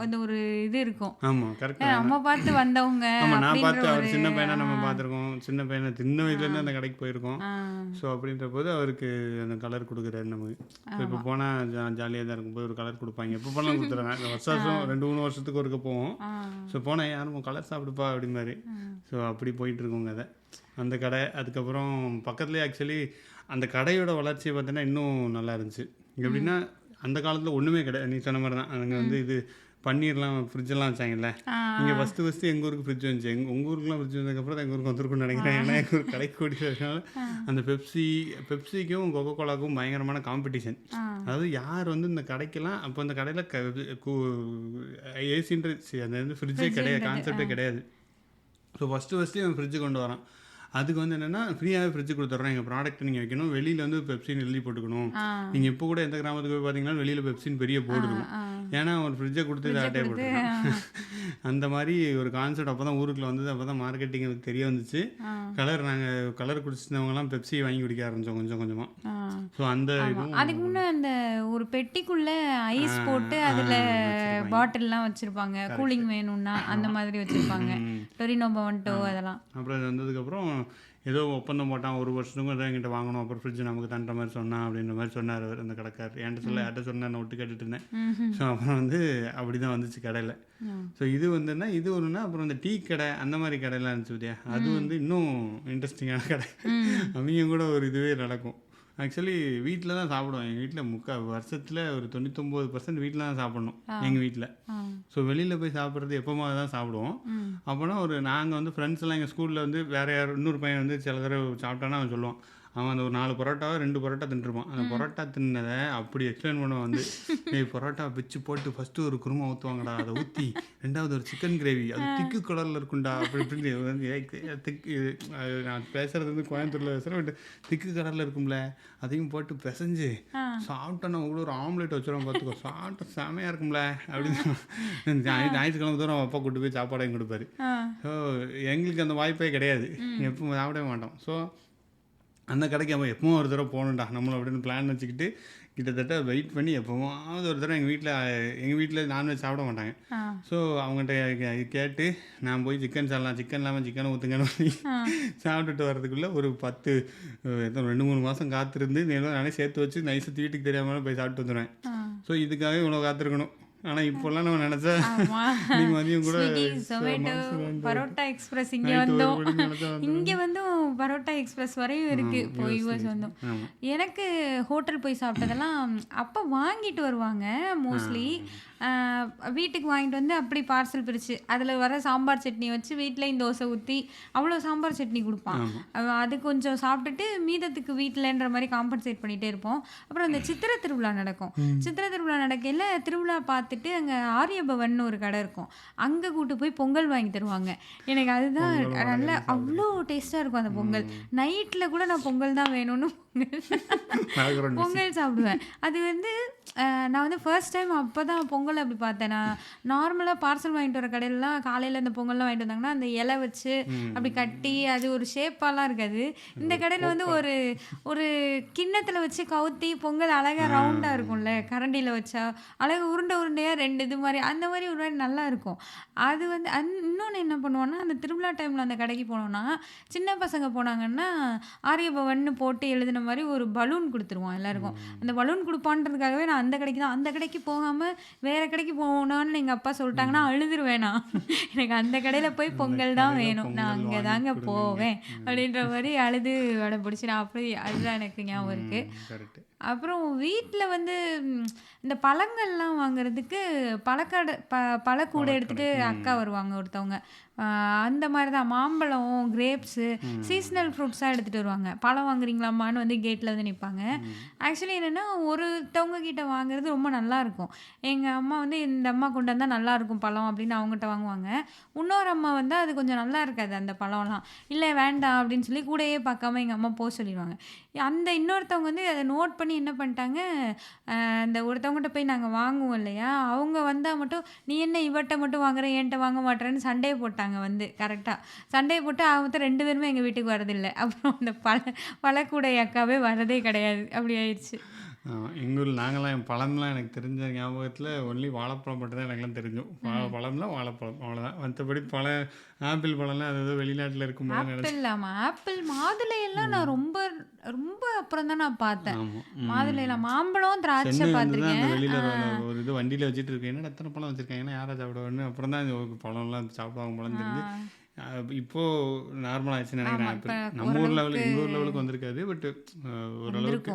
A: அந்த ஒரு இது இருக்கும்.
B: ஆமாம் கரெக்டாக,
A: நம்ம பார்த்து வந்தவங்க.
B: ஆமாம், நான் பார்த்து அவர் சின்ன பையனாக நம்ம பார்த்துருக்கோம். சின்ன பையனை சின்ன வயசுலேருந்து அந்த கடைக்கு போயிருக்கோம். ஸோ அப்படின்ற போது அவருக்கு அந்த கலர் கொடுக்குறாரு நமக்கு. இப்போ போனால் ஜாலியாக தான் இருக்கும்போது ஒரு கலர் கொடுப்பாங்க. எப்போ போனாலும் கொடுத்துட்றாங்க. வருஷம் 2-3 வருஷத்துக்கு ஒருக்க போவோம். ஸோ போனால் யாரும் கலர் சாப்பிடுப்பா அப்படி மாதிரி. ஸோ அப்படி போயிட்டுருக்கோங்க அதை அந்த கடை. அதுக்கப்புறம் பக்கத்துலேயே ஆக்சுவலி அந்த கடையோட வளர்ச்சியை பார்த்தீங்கன்னா இன்னும் நல்லா இருந்துச்சு. எப்படின்னா அந்த காலத்தில் ஒன்றுமே கிடையாது, நீ சொன்ன மாதிரி தான். அங்கே வந்து இது பன்னீர்லாம் ஃப்ரிட்ஜெல்லாம் வச்சாங்கல்ல. இங்கே ஃபஸ்ட்டு எங்கள் ஊருக்கு ஃப்ரிட்ஜ் வந்துச்சு. உங்கள் ஊருக்குலாம் ஃப்ரிட்ஜ் வந்ததுக்கப்புறம் தான் எங்கள் ஊருக்கு வந்திருக்குன்னு நினைக்கிறேன். ஏன்னா எங்கள் ஊருக்கு கடைக்கு ஓடிக்கிறதுனால அந்த பெப்சிக்கும் கொக்கோ கோலாவுக்கும் பயங்கரமான காம்படிஷன். அதாவது யார் வந்து இந்த கடைக்கெல்லாம் அப்போ அந்த கடையில் ஏசின்ற அந்த வந்து ஃப்ரிட்ஜே கிடையாது, கான்செப்டே கிடையாது. ஸோ ஃபஸ்ட்டு அவன் ஃப்ரிட்ஜு கொண்டு வரான். அதுக்கு வந்து என்னென்னா ஃப்ரீயாகவே ஃப்ரிட்ஜு கொடுத்துட்றோம், எங்கள் ப்ராடக்ட் நீங்கள் வைக்கணும், வெளியில் வந்து பெப்சின்னு எழுதி போட்டுக்கணும். நீங்கள் இப்போ கூட எந்த கிராமத்துக்கு போய் பார்த்தீங்கன்னா வெளியில் பெப்சின்னு பெரிய போர்டு இருக்கும். ஏன்னா ஒரு ஃப்ரிட்ஜை கொடுத்து ஆட்டே போட்டுருக்கோம். அந்த மாதிரி ஒரு கான்செப்ட் அப்போ தான் ஊருக்குள்ள வந்தது. அப்போ தான் மார்க்கெட்டிங் எனக்கு தெரிய வந்துச்சு. நாங்கள் கலர் குடிச்சிருந்தவங்கலாம் பெப்சி வாங்கி குடிக்க ஆரம்பித்தோம் கொஞ்சம் கொஞ்சமாக. ஸோ அந்த
A: அதுக்கு முன்னே அந்த ஒரு பெட்டிக்குள்ளே ஐஸ் போட்டு அதில் பாட்டில்லாம் வச்சுருப்பாங்க, கூலிங் வேணும்னா அந்த மாதிரி வச்சுருப்பாங்க. டொரினோ பவன்டோ அதெல்லாம்.
B: அப்புறம் அது வந்ததுக்கப்புறம் ஏதோ ஒப்பந்தம் போட்டான், 1 வருஷத்துக்கும் ஏதோ என்கிட்ட வாங்கணும், அப்புறம் ஃப்ரிட்ஜ் நமக்கு தண்ட மாதிரி சொன்னான் அப்படின்ற மாதிரி சொன்னார் அவர் அந்த கடைக்காரர். யார்கிட்ட சொன்னேன், நான் விட்டு கேட்டுட்டு இருந்தேன். ஸோ அப்புறம் வந்து அப்படி தான் வந்துச்சு கடையில். ஸோ இது வந்துன்னா இது ஒன்றுனா அப்புறம் இந்த டீ கடை அந்த மாதிரி கடையெல்லாம் இருந்துச்சு இல்லையா, அது வந்து இன்னும் இன்ட்ரெஸ்டிங்கான கடை. அவங்க கூட ஒரு இதுவே நடக்கும். ஆக்சுவலி வீட்டில் தான் சாப்பிடுவோம். எங்கள் வீட்டில் வருஷத்தில் ஒரு 99% வீட்டில் தான் சாப்பிடணும் எங்கள் வீட்டில். ஸோ வெளியில் போய் சாப்பிட்றது எப்போமா தான் சாப்பிடுவோம். அப்போனா நாங்கள் வந்து ஃப்ரெண்ட்ஸ் எல்லாம் எங்கள் ஸ்கூலில் வந்து வேறு இன்னொரு பையன் வந்து சில தடவை சாப்பிட்டானா அவன் சொல்லுவான், அவன் அந்த ஒரு 4 பரோட்டாவோ 2 பரோட்டா தின்றுப்பான். அந்த பரோட்டா தின்னதை அப்படி எக்ஸ்பிளைன் பண்ணுவான் வந்து, பரோட்டா பிச்சு போட்டு ஃபஸ்ட்டு ஒரு குருமா ஊற்றுவாங்கடா, அதை ஊற்றி 2வது ஒரு சிக்கன் கிரேவி, அது திக்கு கலரில் இருக்குண்டா அப்படி இப்படின்னு திக்கு. நான் பேசுகிறது வந்து கோயம்புத்தூரில் பேசுகிறேன், திக்கு கலரில் இருக்கும்ல அதையும் போட்டு பிசைஞ்சு சாப்பிட்டோன்னா உங்களுக்கு ஒரு ஆம்லேட் வச்சுருவோம் பார்த்துக்கோ, சாப்பிட்டு செமையாக இருக்கும்ல அப்படின்னு ஞாயிற்றுக்கிழமை தூரம் அப்பா கூட்டு போய் சாப்பாடையும் கொடுப்பாரு. ஸோ எங்களுக்கு அந்த வாய்ப்பே கிடையாது, எப்போ சாப்பிடவே மாட்டோம். ஸோ அந்த கடைக்கு நம்ம எப்பவும் ஒரு தடவை போகணும்டா நம்மளை அப்படின்னு பிளான் வச்சுக்கிட்டு கிட்டத்தட்ட வெயிட் பண்ணி எப்போவாவது ஒரு தடவை எங்கள் வீட்டில் நான்வெஜ் சாப்பிட மாட்டாங்க. ஸோ அவங்ககிட்ட கேட்டு நான் போய் சிக்கன் சாப்பிடலாம், சிக்கன் இல்லாமல் சிக்கனை ஊற்றுங்கன்னு சொல்லி சாப்பிட்டுட்டு வர்றதுக்குள்ளே ஒரு 2-3 மாதம் காத்திருந்து நானே சேர்த்து வச்சு நைஸு வீட்டுக்கு தெரியாமல் போய் சாப்பிட்டு வந்துடுவேன். ஸோ இதுக்காக இவ்வளோ காத்திருக்கணும். ஆனால் இப்போல்லாம் நம்ம நினச்சா நீங்கள் மதியம் கூட
A: பரோட்டா எக்ஸ்பிரஸ் இங்கே வந்தோம், இங்கே வந்தும் பரோட்டா எக்ஸ்பிரஸ் வரையும் இருக்கு. போய் வந்தோம். எனக்கு ஹோட்டல் போய் சாப்பிட்டதெல்லாம் அப்போ வாங்கிட்டு வருவாங்க மோஸ்ட்லி. வீட்டுக்கு வாங்கிட்டு வந்து அப்படி பார்சல் பிரித்து அதில் வர சாம்பார் சட்னி வச்சு வீட்டிலையும் தோசை ஊற்றி அவ்வளோ சாம்பார் சட்னி கொடுப்பான். அது கொஞ்சம் சாப்பிட்டுட்டு மீதத்துக்கு வீட்டிலன்ற மாதிரி காம்பன்சேட் பண்ணிகிட்டே இருப்போம். அப்புறம் அந்த சித்திரை திருவிழா நடக்கும். சித்திரை திருவிழா நடக்கையில் திருவிழா பார்த்துட்டு அங்கே ஆரியபவன் ஒரு கடை இருக்கும், அங்கே கூட்டு போய் பொங்கல் வாங்கி தருவாங்க. எனக்கு அதுதான் நல்ல அவ்வளோ டேஸ்ட்டாக இருக்கும் அந்த பொங்கல். நைட்டில் கூட நான் பொங்கல் தான் வேணும்னு பொங்கல் சாப்பிடுவேன். அது வந்து நான் வந்து ஃபர்ஸ்ட் டைம் அப்போ தான் பொங்கல் அப்படி பார்த்தேன். நான் நார்மலாக பார்சல் வாங்கிட்டு வர கடையிலலாம் காலையில் இந்த பொங்கல்லாம் வாங்கிட்டு வந்தாங்கன்னா அந்த இலை வச்சு அப்படி கட்டி அது ஒரு ஷேப்பாலாம் இருக்காது. இந்த கடையில் வந்து ஒரு கிண்ணத்தில் வச்சு கவுத்தி பொங்கல் அழகாக ரவுண்டாக இருக்கும்ல, கரண்டியில் வச்சா அழகாக உருண்டையாக 2 இது மாதிரி அந்த மாதிரி ஒரு மாதிரி நல்லா இருக்கும். அது வந்து இன்னொன்று என்ன பண்ணுவோன்னா, அந்த திருவிழா டைமில் அந்த கடைக்கு போனோன்னா சின்ன பசங்க போனாங்கன்னா ஆரியபவன் போட்டு எழுதின மாதிரி ஒரு பலூன் கொடுத்துருவோம் எல்லாருக்கும். அந்த பலூன் கொடுப்பான்றதுக்காகவே நான் அந்த கடைக்கு போகாமல் வேறு கடைக்கு போகணும்னு எங்கள் அப்பா சொல்லிட்டாங்கன்னா அழுதுருவேன். நான் எனக்கு அந்த கடையில் போய் பொங்கல் தான் வேணும், நான் அங்கே தாங்க போவேன் அப்படின்ற மாதிரி அழுது வடை பிடிச்சி நான் அப்படி அதுதான் எனக்கு ஞாபகம் இருக்குது. அப்புறம் வீட்டில் வந்து இந்த பழங்கள்லாம் வாங்குறதுக்கு பழக்கூடை எடுத்துகிட்டு அக்கா வருவாங்க ஒருத்தவங்க. அந்த மாதிரி தான் மாம்பழம், கிரேப்ஸு, சீசனல் ஃப்ரூட்ஸாக எடுத்துகிட்டு வருவாங்க. பழம் வாங்குறீங்களாம்மான்னு வந்து கேட்டில் வந்து நிற்பாங்க. ஆக்சுவலி என்னென்னா ஒருத்தவங்க கிட்ட வாங்குறது ரொம்ப நல்லாயிருக்கும். எங்கள் அம்மா வந்து இந்த அம்மா கொண்டு வந்தால் நல்லாயிருக்கும் பழம் அப்படின்னு அவங்ககிட்ட வாங்குவாங்க. இன்னொரு அம்மா வந்து அது கொஞ்சம் நல்லா இருக்காது அந்த பழம்லாம், இல்லை வேண்டாம் அப்படின்னு சொல்லி கூடையே பார்க்காம எங்கள் அம்மா போக சொல்லிடுவாங்க. அந்த இன்னொருத்தவங்க வந்து அதை நோட் பண்ணி என்ன பண்ணிட்டாங்க, அந்த ஒருத்தவங்ககிட்ட போய் நாங்கள் வாங்குவோம் இல்லையா, அவங்க வந்தால் மட்டும் நீ என்ன இவட்ட மட்டும் வாங்குற என்கிட்ட வாங்க மாட்டேன்னு சண்டையை போட்டாங்க. வந்து கரெக்டாக சண்டையை போட்டு அவங்க 2 பேருமே எங்கள் வீட்டுக்கு வரதில்லை. அப்புறம் அந்த பழக்கூடை அக்காவே வரதே கிடையாது. அப்படி ஆயிடுச்சு.
B: எங்கள் ஊரில் நாங்களாம் பழம்லாம் எனக்கு தெரிஞ்ச ஞாபகத்தில் ஒன்லி வாழைப்பழம் மட்டும் தான் எனக்குலாம் தெரிஞ்சோம். பழம்னா வாழைப்பழம் அவ்வளோதான். மற்றபடி ஆப்பிள் பழம்லாம் அது வெளிநாட்டில் இருக்கும்போது
A: நினைச்சேன். ஆப்பிள் மாதுளையெல்லாம் நான் ரொம்ப ரொம்ப அப்புறம் தான் நான் பார்த்தேன். மாதுளையில மாம்பழம் திராட்சை பார்த்துருக்கேன்.
B: வெளியில் ஒரு இது வண்டியில் வச்சுட்டு இருக்கேன், என்ன எத்தனை பழம் வச்சுருக்காங்கன்னா யாரை சாப்பிடுவான்னு அப்புறம் தான் பழம்லாம் சாப்பிடுவாங்க பழம் தெரிஞ்சு. இப்போ நார்மல் ஆயிடுச்சுன்னு நினைக்கிறேன். நம்ம ஊர் லெவலுக்கு எங்கள் ஊர் லெவலுக்கு வந்திருக்காது, பட் ஓரளவுக்கு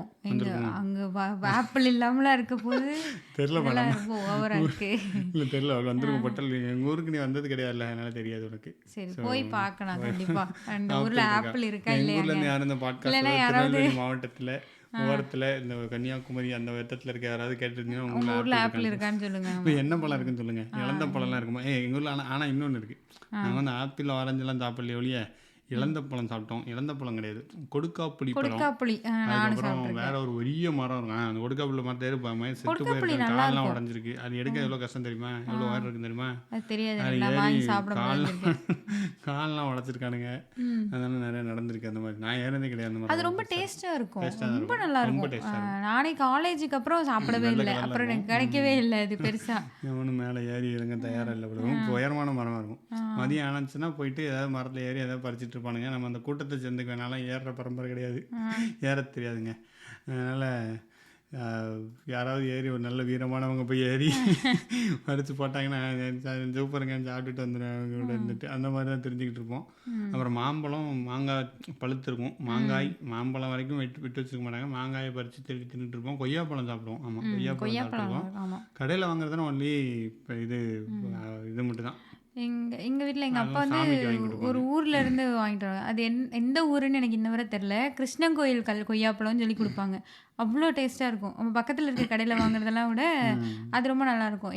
A: அங்கே ஆப்பிள் இல்லாமலாம் இருக்க போது
B: தெரியல பழம்
A: ஓவரா இருக்கு.
B: இல்லை தெரியல அவள் வந்திருக்கும் பட்டல். எங்கள் ஊருக்கு நீ வந்தது கிடையாது, அதனால தெரியாது உனக்கு.
A: சரி போய் பார்க்கலாம் கண்டிப்பா. அந்த ஊர்ல ஆப்பிள் இருக்கா இல்லையா?
B: எங்கள் ஊர்ல இருந்து யாரும் இந்த பாட்காஸ்ட் மாவட்டத்தில் ஓரத்தில் இந்த கன்னியாகுமரி அந்த வெத்தத்தில் இருக்க யாராவது கேட்டுருந்தீங்கன்னா
A: உங்க ஊர்ல ஆப்பிள் இருக்கான்னு சொல்லுங்க.
B: இப்போ என்ன பழம் இருக்குன்னு சொல்லுங்க. இழந்த பழம்லாம் இருக்குமா? எங்கள் ஊரில் ஆனால் இன்னொன்று இருக்குது. நாங்கள் வந்து ஆப்பிள் ஆரஞ்செல்லாம் சாப்பிடலையே ஒழிய இழந்த பழம் சாப்பிட்டோம். இழந்த பழம் கிடையாது, கொடுக்காப்புளி பழம். அதுக்கப்புறம் வேற ஒரு பெரிய மரம் இருக்கும், அந்த கொடுக்காப்புளி மரத்தை இருப்பாங்க செத்து போயிருக்கேன், காலெல்லாம் உடஞ்சிருக்கு. அது எடுக்க எவ்வளோ கஷ்டம் தெரியுமா, எவ்வளோ வயர் இருக்குன்னு தெரியுமா? காலெல்லாம் உடச்சிருக்கானுங்க. அதனால நிறைய நடந்திருக்கு அந்த மாதிரி. நான் ஏறதே கிடையாது அந்த மாதிரி.
A: அது ரொம்ப டேஸ்டா இருக்கும், ரொம்ப நல்லா இருக்கும். நானே காலேஜுக்கு அப்புறம் சாப்பிடவே இல்லை, அப்புறம் எனக்கு கிடைக்கவே இல்லை. அது பெருசா
B: ஒன்றும் மேலே ஏறி இறங்க தயாராக இல்லை. ரொம்ப உயரமான மரமாக இருக்கும். மதியம் ஆனச்சுன்னா போயிட்டு ஏதாவது மரத்தில் ஏறி ஏதாவது பறிச்சுட்டு இருப்பானுங்க. நம்ம அந்த கூட்டத்தை சேர்ந்துக்க வேணாலும் ஏறுற பரம்பரை கிடையாது, ஏற தெரியாதுங்க. அதனால் யாராவது ஏறி ஒரு நல்ல வீரமானவங்க போய் ஏறி பறித்து போட்டாங்கன்னா சூப்பருங்கன்னு சாப்பிட்டுட்டு வந்துடுவாங்க இருந்துட்டு அந்த மாதிரி தான் தெரிஞ்சுக்கிட்டு இருப்போம். அப்புறம் மாங்காய் பழுத்திருக்கும். மாம்பழம் வரைக்கும் விட்டு வச்சுருக்க மாட்டாங்க. மாங்காயை பறித்து தின்னுட்டு இருப்போம். கொய்யாப்பழம் சாப்பிடுவோம். ஆமாம், கொய்யாப்பழம் சாப்பிடுவோம். கடையில் வாங்குறதுனா ஒன்லி இப்போ இது மட்டும் தான்.
A: எங்கள் வீட்டில் எங்கள் அப்பா வந்து ஒரு ஊரில் இருந்து வாங்கிட்டு வருவாங்க. அது எந்த ஊருன்னு எனக்கு இன்ன வரை தெரில. கிருஷ்ணன் கோயில் கொய்யாப்பழம்னு சொல்லி கொடுப்பாங்க. அவ்வளோ டேஸ்ட்டாக இருக்கும். நம்ம பக்கத்தில் இருக்க கடையில் வாங்குறதெல்லாம் விட அது ரொம்ப நல்லாயிருக்கும்.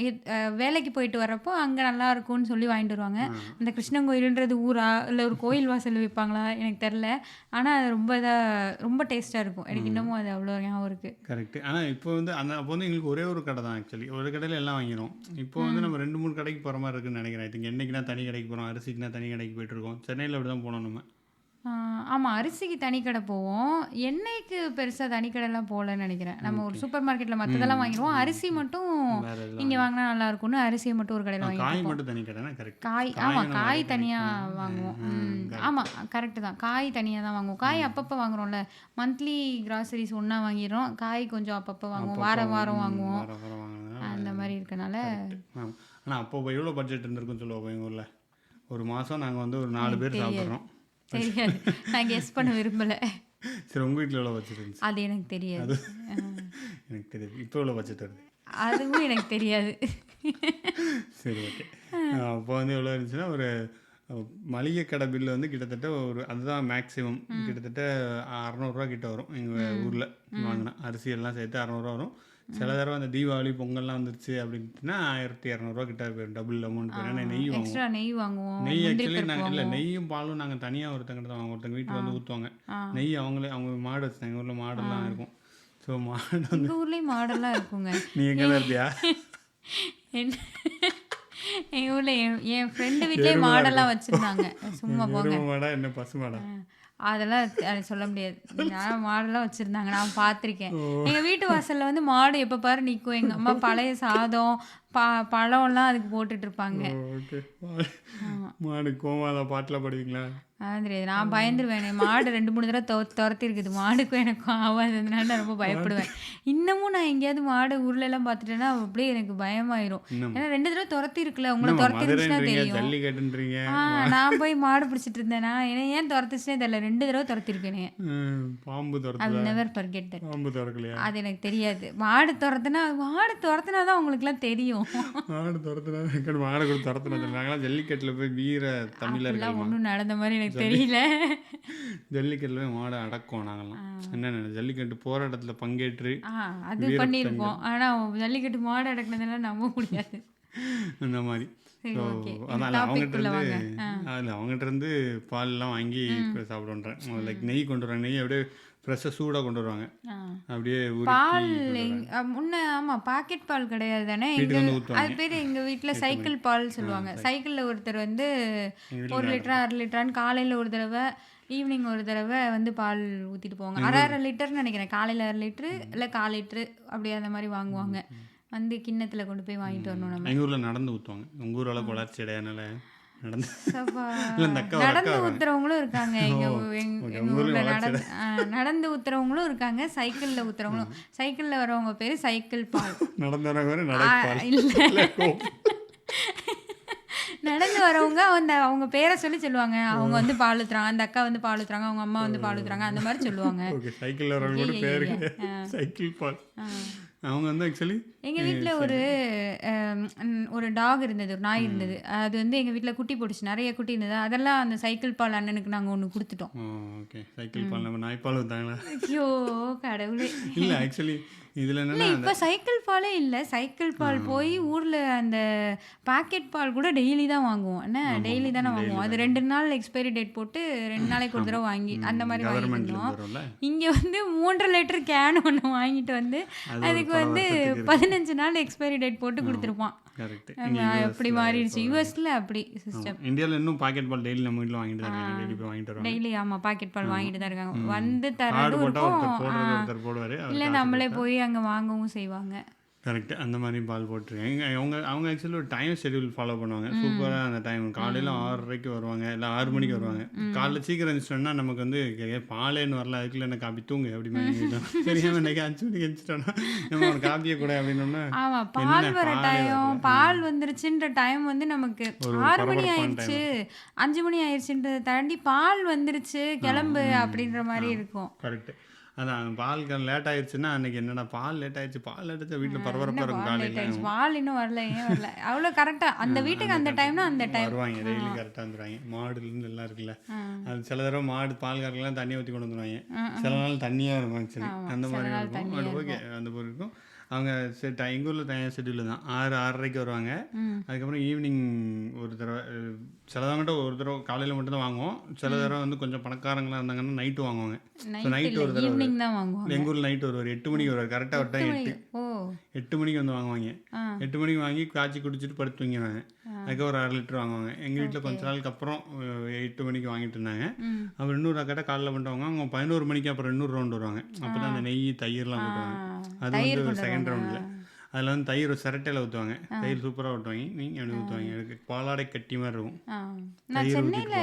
A: வேலைக்கு போயிட்டு வரப்போ அங்கே நல்லா இருக்கும்னு சொல்லி வாங்கிட்டு வருவாங்க. அந்த கிருஷ்ணன் கோயிலுன்றது ஊரா இல்லை ஒரு கோயில் வாசல் வைப்பாங்களா எனக்கு தெரில. ஆனால் அது ரொம்ப டேஸ்ட்டாக இருக்கும். எனக்கு இன்னமும் அது அவ்வளோ ஞாபகம் இருக்குது.
B: கரெக்ட். ஆனால் இப்போ வந்து அப்போ வந்து எங்களுக்கு ஒரே ஒரு கடை தான். ஆக்சுவலி ஒரு கடையில் எல்லாம் வாங்கிடும். இப்போ வந்து நம்ம 2-3 கடைக்கு போகிற மாதிரி இருக்குன்னு நினைக்கிறேன். இதுக்கு என்னைக்குனா தனி கடைக்கு போகிறோம், அரிசிக்குனா தனி கடைக்கு போயிட்டுருக்கோம். சென்னையில் அப்படி தான் போனோம் நம்ம.
A: ஆமாம், அரிசிக்கு தனி கடை போவோம். எண்ணெய்க்கு பெருசாக தனி கடைலாம் போகலன்னு நினைக்கிறேன். நம்ம ஒரு சூப்பர் மார்க்கெட்டில் மற்றதெல்லாம் வாங்கிடுவோம். அரிசி மட்டும்
B: வேற எதுவும்
A: இங்கே வாங்கினா நல்லா இருக்கும்னு அரிசியை மட்டும் ஒரு கடையில் வாங்கிட்டு
B: காய்
A: இருப்போம்.
B: மட்டும் தனி கடைனா கரெக்ட்.
A: காய்
B: காய்
A: ஆமாம்,
B: நம்ம
A: காய்
B: நிறைய கடைக்கு
A: தனியாக
B: போனோம்.
A: வாங்குவோம்.
B: correct.
A: ஆமாம், கரெக்டு தான். காய் தனியாக தான் வாங்குவோம். காய் அப்பப்போ வாங்குறோம்ல. மந்த்லி கிராசரிஸ் ஒன்றா வாங்கிடுறோம். காய் கொஞ்சம் அப்பப்போ வாங்குவோம். வாரம் வாரம் வாங்குவோம்.
B: வாரம் வாரம் வாங்கினதுனால
A: அந்த மாதிரி இருக்கனால
B: ஆமாம். ஆனால் அப்போ எவ்வளோ பட்ஜெட் இருந்திருக்குன்னு சொல்லுவோம் எங்கள் ஊரில். ஒரு மாதம் நாங்கள் வந்து ஒரு 4 பேர் சாப்பிட்றோம்.
A: தெரியாது. நான் கெஸ் பண்ண விரும்பலை.
B: சரி, உங்கள் வீட்டில் எவ்வளோ பட்ஜெட் இருந்துச்சு?
A: அது எனக்கு தெரியாது.
B: எனக்கு தெரியாது. இப்போ எவ்வளோ பட்ஜெட் வருது?
A: அதுவும் எனக்கு தெரியாது.
B: சரி, ஓகே. அப்போ வந்து எவ்வளோ இருந்துச்சுன்னா ஒரு மளிகை கடை பில்லு வந்து கிட்டத்தட்ட ஒரு அதுதான் மேக்ஸிமம் கிட்டத்தட்ட 600 கிட்ட வரும். எங்கள் ஊரில் வாங்கினா அரிசி எல்லாம் சேர்த்து 600 வரும். சில தடவை அந்த தீபாவளி பொங்கல்லாம் வந்துருச்சு அப்படின்னா 1200 கிட்ட போயிடும். டபுள் அமௌண்ட் போயிடும். ஏன்னா நெய் வாங்குவோம்.
A: எக்ஸ்ட்ரா நெய் வாங்குவோம்.
B: நெய் ஆக்சுவலி நாங்கள் இல்லை, நெய்யும் பாலும் நாங்கள் தனியாக ஒருத்தங்கிட்ட தான் வாங்குவோம். ஒருத்தங்க வீட்டுக்கு வந்து ஊற்றுவாங்க நெய். அவங்க மாடு வச்சுருந்தாங்க. எங்கள் ஊரில் மாடெல்லாம் இருக்கும். ஸோ மாடு வந்து
A: எங்கள் ஊர்லேயும் மாடெல்லாம் இருக்குங்க.
B: நீ எங்கே தான் இருப்பியா?
A: எங்கள் ஊரில் என் ஃப்ரெண்டு வீட்லேயே மாடெல்லாம் வச்சுருந்தாங்க. சும்மா போங்க.
B: எருமை மாடா என்ன பசு மாடா?
A: அதெல்லாம் அது சொல்ல முடியாது. நான் மாடெல்லாம் வச்சுருந்தாங்க, நான் பார்த்துருக்கேன். எங்கள் வீட்டு வாசலில் வந்து மாடு எப்போ பாரு நிற்கும். எங்கள் அம்மா பழைய சாதம் பழம்லாம் அதுக்கு போட்டுட்டு இருப்பாங்க.
B: ஓகே. மாடு கோமாதா பாட்டில் பாடுவீங்களா?
A: அதான் தெரியாது. நான் பயந்துருவேன். மாடு 2-3 தடவை துரத்தி இருக்குது. மாடுக்கும் எனக்கும் ஆகாததுனால நான் ரொம்ப பயப்படுவேன். இன்னமும் நான் எங்கேயாவது மாடு ஊர்ல எல்லாம் பார்த்துட்டேன்னா அப்படியே எனக்கு பயமாயிரும். ஏன்னா 2 தடவை துரத்தி இருக்குல்ல, உங்களை துரத்தி இருந்துச்சுன்னா தெரியும்.
B: ஜல்லிக்கட்டுன்றீங்க.
A: நான் போய் மாடு பிடிச்சிட்டு இருந்தேன்னா ஏன் துரத்துச்சுனே தெரியல. 2 தடவை துரத்திருக்கேனே.
B: பாம்பு
A: அது
B: துரத்து.
A: Never forget that.
B: பாம்பு துரக்கலையா?
A: அது எனக்கு தெரியாது. மாடு துரத்துனா தான் உங்களுக்குலாம் தெரியும்.
B: மாடு துரத்துனா மாடு கூட துரத்துனா நாங்களாம் ஜல்லிக்கட்டில் போய் வீர தமிழர்கள்.
A: ஒன்றும் நடந்த மாதிரி எனக்கு தெரியல.
B: ஜல்லிக்கட்டில் போய் மாடை அடக்குவோம் நாங்கள்லாம். என்ன ஜல்லிக்கட்டு போராட்டத்தில் பங்கேற்று
A: அது பண்ணியிருப்போம். ஆனால் ஜல்லிக்கட்டு மாடு அடக்குனதெல்லாம் நம்ப முடியாது.
B: அந்த மாதிரி. ஸோ அதனால் அவங்ககிட்ட இருந்து பால்லாம் வாங்கி சாப்பிடுன்றேன். லைக் நெய் கொண்டு வருவாங்க. நெய் அப்படியே ஃப்ரெஷ்ஷாக சூடாக கொண்டு வருவாங்க. அப்படியே
A: பால் முன்ன ஆமாம், பாக்கெட் பால் கிடையாது தானே. அது பேர் எங்கள் வீட்டில் சைக்கிள் பால் சொல்லுவாங்க. சைக்கிளில் ஒருத்தர் வந்து 1 லிட்டரா 1/2 லிட்டரான்னு காலையில் ஒரு தடவை ஈவினிங் ஒரு தடவை வந்து பால் ஊற்றிட்டு போவாங்க. 1/2 லிட்டர்னு நினைக்கிறேன். காலையில் 1/2 லிட்ரு இல்லை 1/4 லிட்ரு அப்படியே அந்த மாதிரி வாங்குவாங்க. வந்து கிண்ணத்தில் கொண்டு போய் வாங்கிட்டு வரணும். நம்ம
B: எங்கள் ஊரில் நடந்து ஊற்றுவாங்க. உங்கள் ஊரில் வளர்ச்சி அடையாதனால நடந்து
A: ஊத்துறவங்களும் இருக்காங்க. எங்க ஊர்ல நடந்து ஊத்துறவங்களும் இருக்காங்க, சைக்கிள்ல ஊத்துறவங்களும். சைக்கிள்ல வரவங்க பேரு சைக்கிள் பால். நடந்து வரவங்க அவங்க பேரை சொல்லி சொல்லுவாங்க. அவங்க வந்து பால் ஊத்துறாங்க, அந்த அக்கா வந்து பால் ஊத்துறாங்க, அவங்க அம்மா வந்து பால் ஊத்துறாங்க, அந்த மாதிரி சொல்லுவாங்க.
B: சைக்கிள்ல வரவங்க பேரு சைக்கிள் பால். அவங்க வந்து ஆக்சுவலி
A: எங்கள் வீட்டில் ஒரு டாக் இருந்தது, ஒரு நாய் இருந்தது. அது வந்து எங்கள் வீட்டில் குட்டி போட்டுச்சு, நிறைய குட்டி இருந்தது. அதெல்லாம் அந்த சைக்கிள் பால் அண்ணனுக்கு நாங்கள் ஒன்று கொடுத்துட்டோம்.
B: ஓகே, சைக்கிள் பால். நம்ம நாய்ப்பால் ஊற்றாங்களா?
A: ஐயோ கடவுளே.
B: இல்லை ஆக்சுவலி இதில்
A: இல்லை, இப்போ சைக்கிள் பாலே இல்லை. சைக்கிள் பால் போய் ஊரில் அந்த பாக்கெட் பால் கூட டெய்லி தான் வாங்குவோம். என்ன டெய்லி தானே வாங்குவோம். அது 2 நாள் எக்ஸ்பைரி டேட் போட்டு 2 நாளைக்கு ஒரு தடவை வாங்கி அந்த மாதிரி வாங்கிட்டோம். இங்கே வந்து 3.5 லிட்டர் கேன் ஒன்று வாங்கிட்டு வந்து அதுக்கு வந்து 15 நாள் எக்ஸ்பைரி டேட் போட்டு கொடுத்துருப்பான். எப்படி மாறிடுச்சு யூஎஸ்ல. அப்படி சிஸ்டம்.
B: இந்தியாவில் இன்னும் பாக்கெட் பால் டெய்லி நம்ம வீட்டில் வாங்கிட்டு தான் இருக்காங்க.
A: டெய்லி ஆமாம், பாக்கெட் பால் வாங்கிட்டு தான் இருக்காங்க. வந்து தரதும் இருக்கும், இல்லை நம்மளே போய் அங்கே வாங்கவும் செய்வாங்க.
B: கரெக்ட். அந்த மாதிரி பால் போட்டிருக்கேன். அவங்க ஆக்சுவலி ஒரு டைம் ஷெடியூல் ஃபாலோ பண்ணுவாங்க. சூப்பராக அந்த டைம் காலையில் 6:30க்கு வருவாங்க, இல்லை 6 மணிக்கு வருவாங்க. காலைல சீக்கிரம் எழுந்துட்டோம்னா நமக்கு வந்து பாலேன்னு வரல, அதுக்குள்ள என்ன காப்பி தூங்கு அப்படி தெரியாமல் இன்னைக்கு 5 மணிக்கு எழுந்துட்டோம்னா நம்ம ஒரு காப்பியை கூட அப்படின்னோம்னா.
A: ஆமாம், பால் வர டைம், பால் வந்துருச்சுன்ற டைம் வந்து நமக்கு 6 மணி ஆயிடுச்சு 5 மணி ஆயிடுச்சுன்றதை தாண்டி பால் வந்துருச்சு கிளம்பு அப்படின்ற மாதிரி இருக்கும்.
B: கரெக்ட். அதான் பால் லேட் ஆயிடுச்சுன்னா அன்னைக்கு என்னடா பால் லேட் ஆயிடுச்சு, பால் லேட் ஆயிடுச்சு, வீட்டில் பரபரப்பாக இருக்கும். காலையில்
A: பால் இன்னும் வரல, ஏன் வரல, அவ்வளோ கரெக்டாக அந்த வீட்டுக்கு அந்த டைம்னா அந்த டைம்
B: வருவாங்க. டெய்லி கரெக்டாக வந்துடுவாங்க. மாடுலேருந்து எல்லாம் இருக்குல்ல, அது சில தடவை மாடு பால் கறக்கலாம் தண்ணி ஊற்றி கொண்டு வந்துடுவாங்க. சில நாள் தண்ணியாக இருக்கும். ஆக்சுவலி அந்த மாதிரி இருக்கும். அது ஓகே, அந்த மாதிரி இருக்கும். அவங்க எங்கள் ஊரில் டைம் ஷெட்யூல் தான் 6:30க்கு வருவாங்க. அதுக்கப்புறம் ஈவினிங் ஒரு தடவை சிலவங்கள்ட்ட ஒரு தடவை காலையில் மட்டும்தான் வாங்குவோம். சில தடவை வந்து கொஞ்சம் பணக்காரங்களாக இருந்தாங்கன்னா நைட்டு வாங்குவாங்க. ஸோ நைட்டு ஒரு தடவை
A: ஈவினிங் தான் வாங்குவாங்க.
B: எங்கள் ஊரில் நைட்டு வருவார் 8 மணிக்கு வருவார். கரெக்டாக ஒரு டைம் 8.
A: ஓ
B: 8 மணிக்கு வந்து வாங்குவாங்க. 8 மணிக்கு வாங்கி காய்ச்சி குடிச்சிட்டு படுத்து தூங்கிடுவாங்க. அதுக்கு ஒரு 1/2 லிட்டர் வாங்குவாங்க. எங்கள் வீட்டில் கொஞ்ச நாளுக்கு அப்புறம் 8 மணிக்கு வாங்கிட்டு இருந்தாங்க. அப்புறம் இன்னொரு அக்கா காலையில் பண்ணுவாங்க. அவங்க 11 மணிக்கு அப்புறம் இன்னொரு ரவுண்ட் வருவாங்க. அப்போ தான் அந்த நெய் தயிர்லாம் ஊற்றுவாங்க. அது வந்து செகண்ட் ரவுண்டில் அதில் வந்து தயிர் சிரட்டையில் ஊற்றுவாங்க. தயிர் சூப்பராக ஊற்றுவாங்க. நீங்கள் அப்படி ஊற்றுவாங்க. எனக்கு பாலாடை கட்டி மாதிரி இருக்கும்.
A: நான் சென்னையில்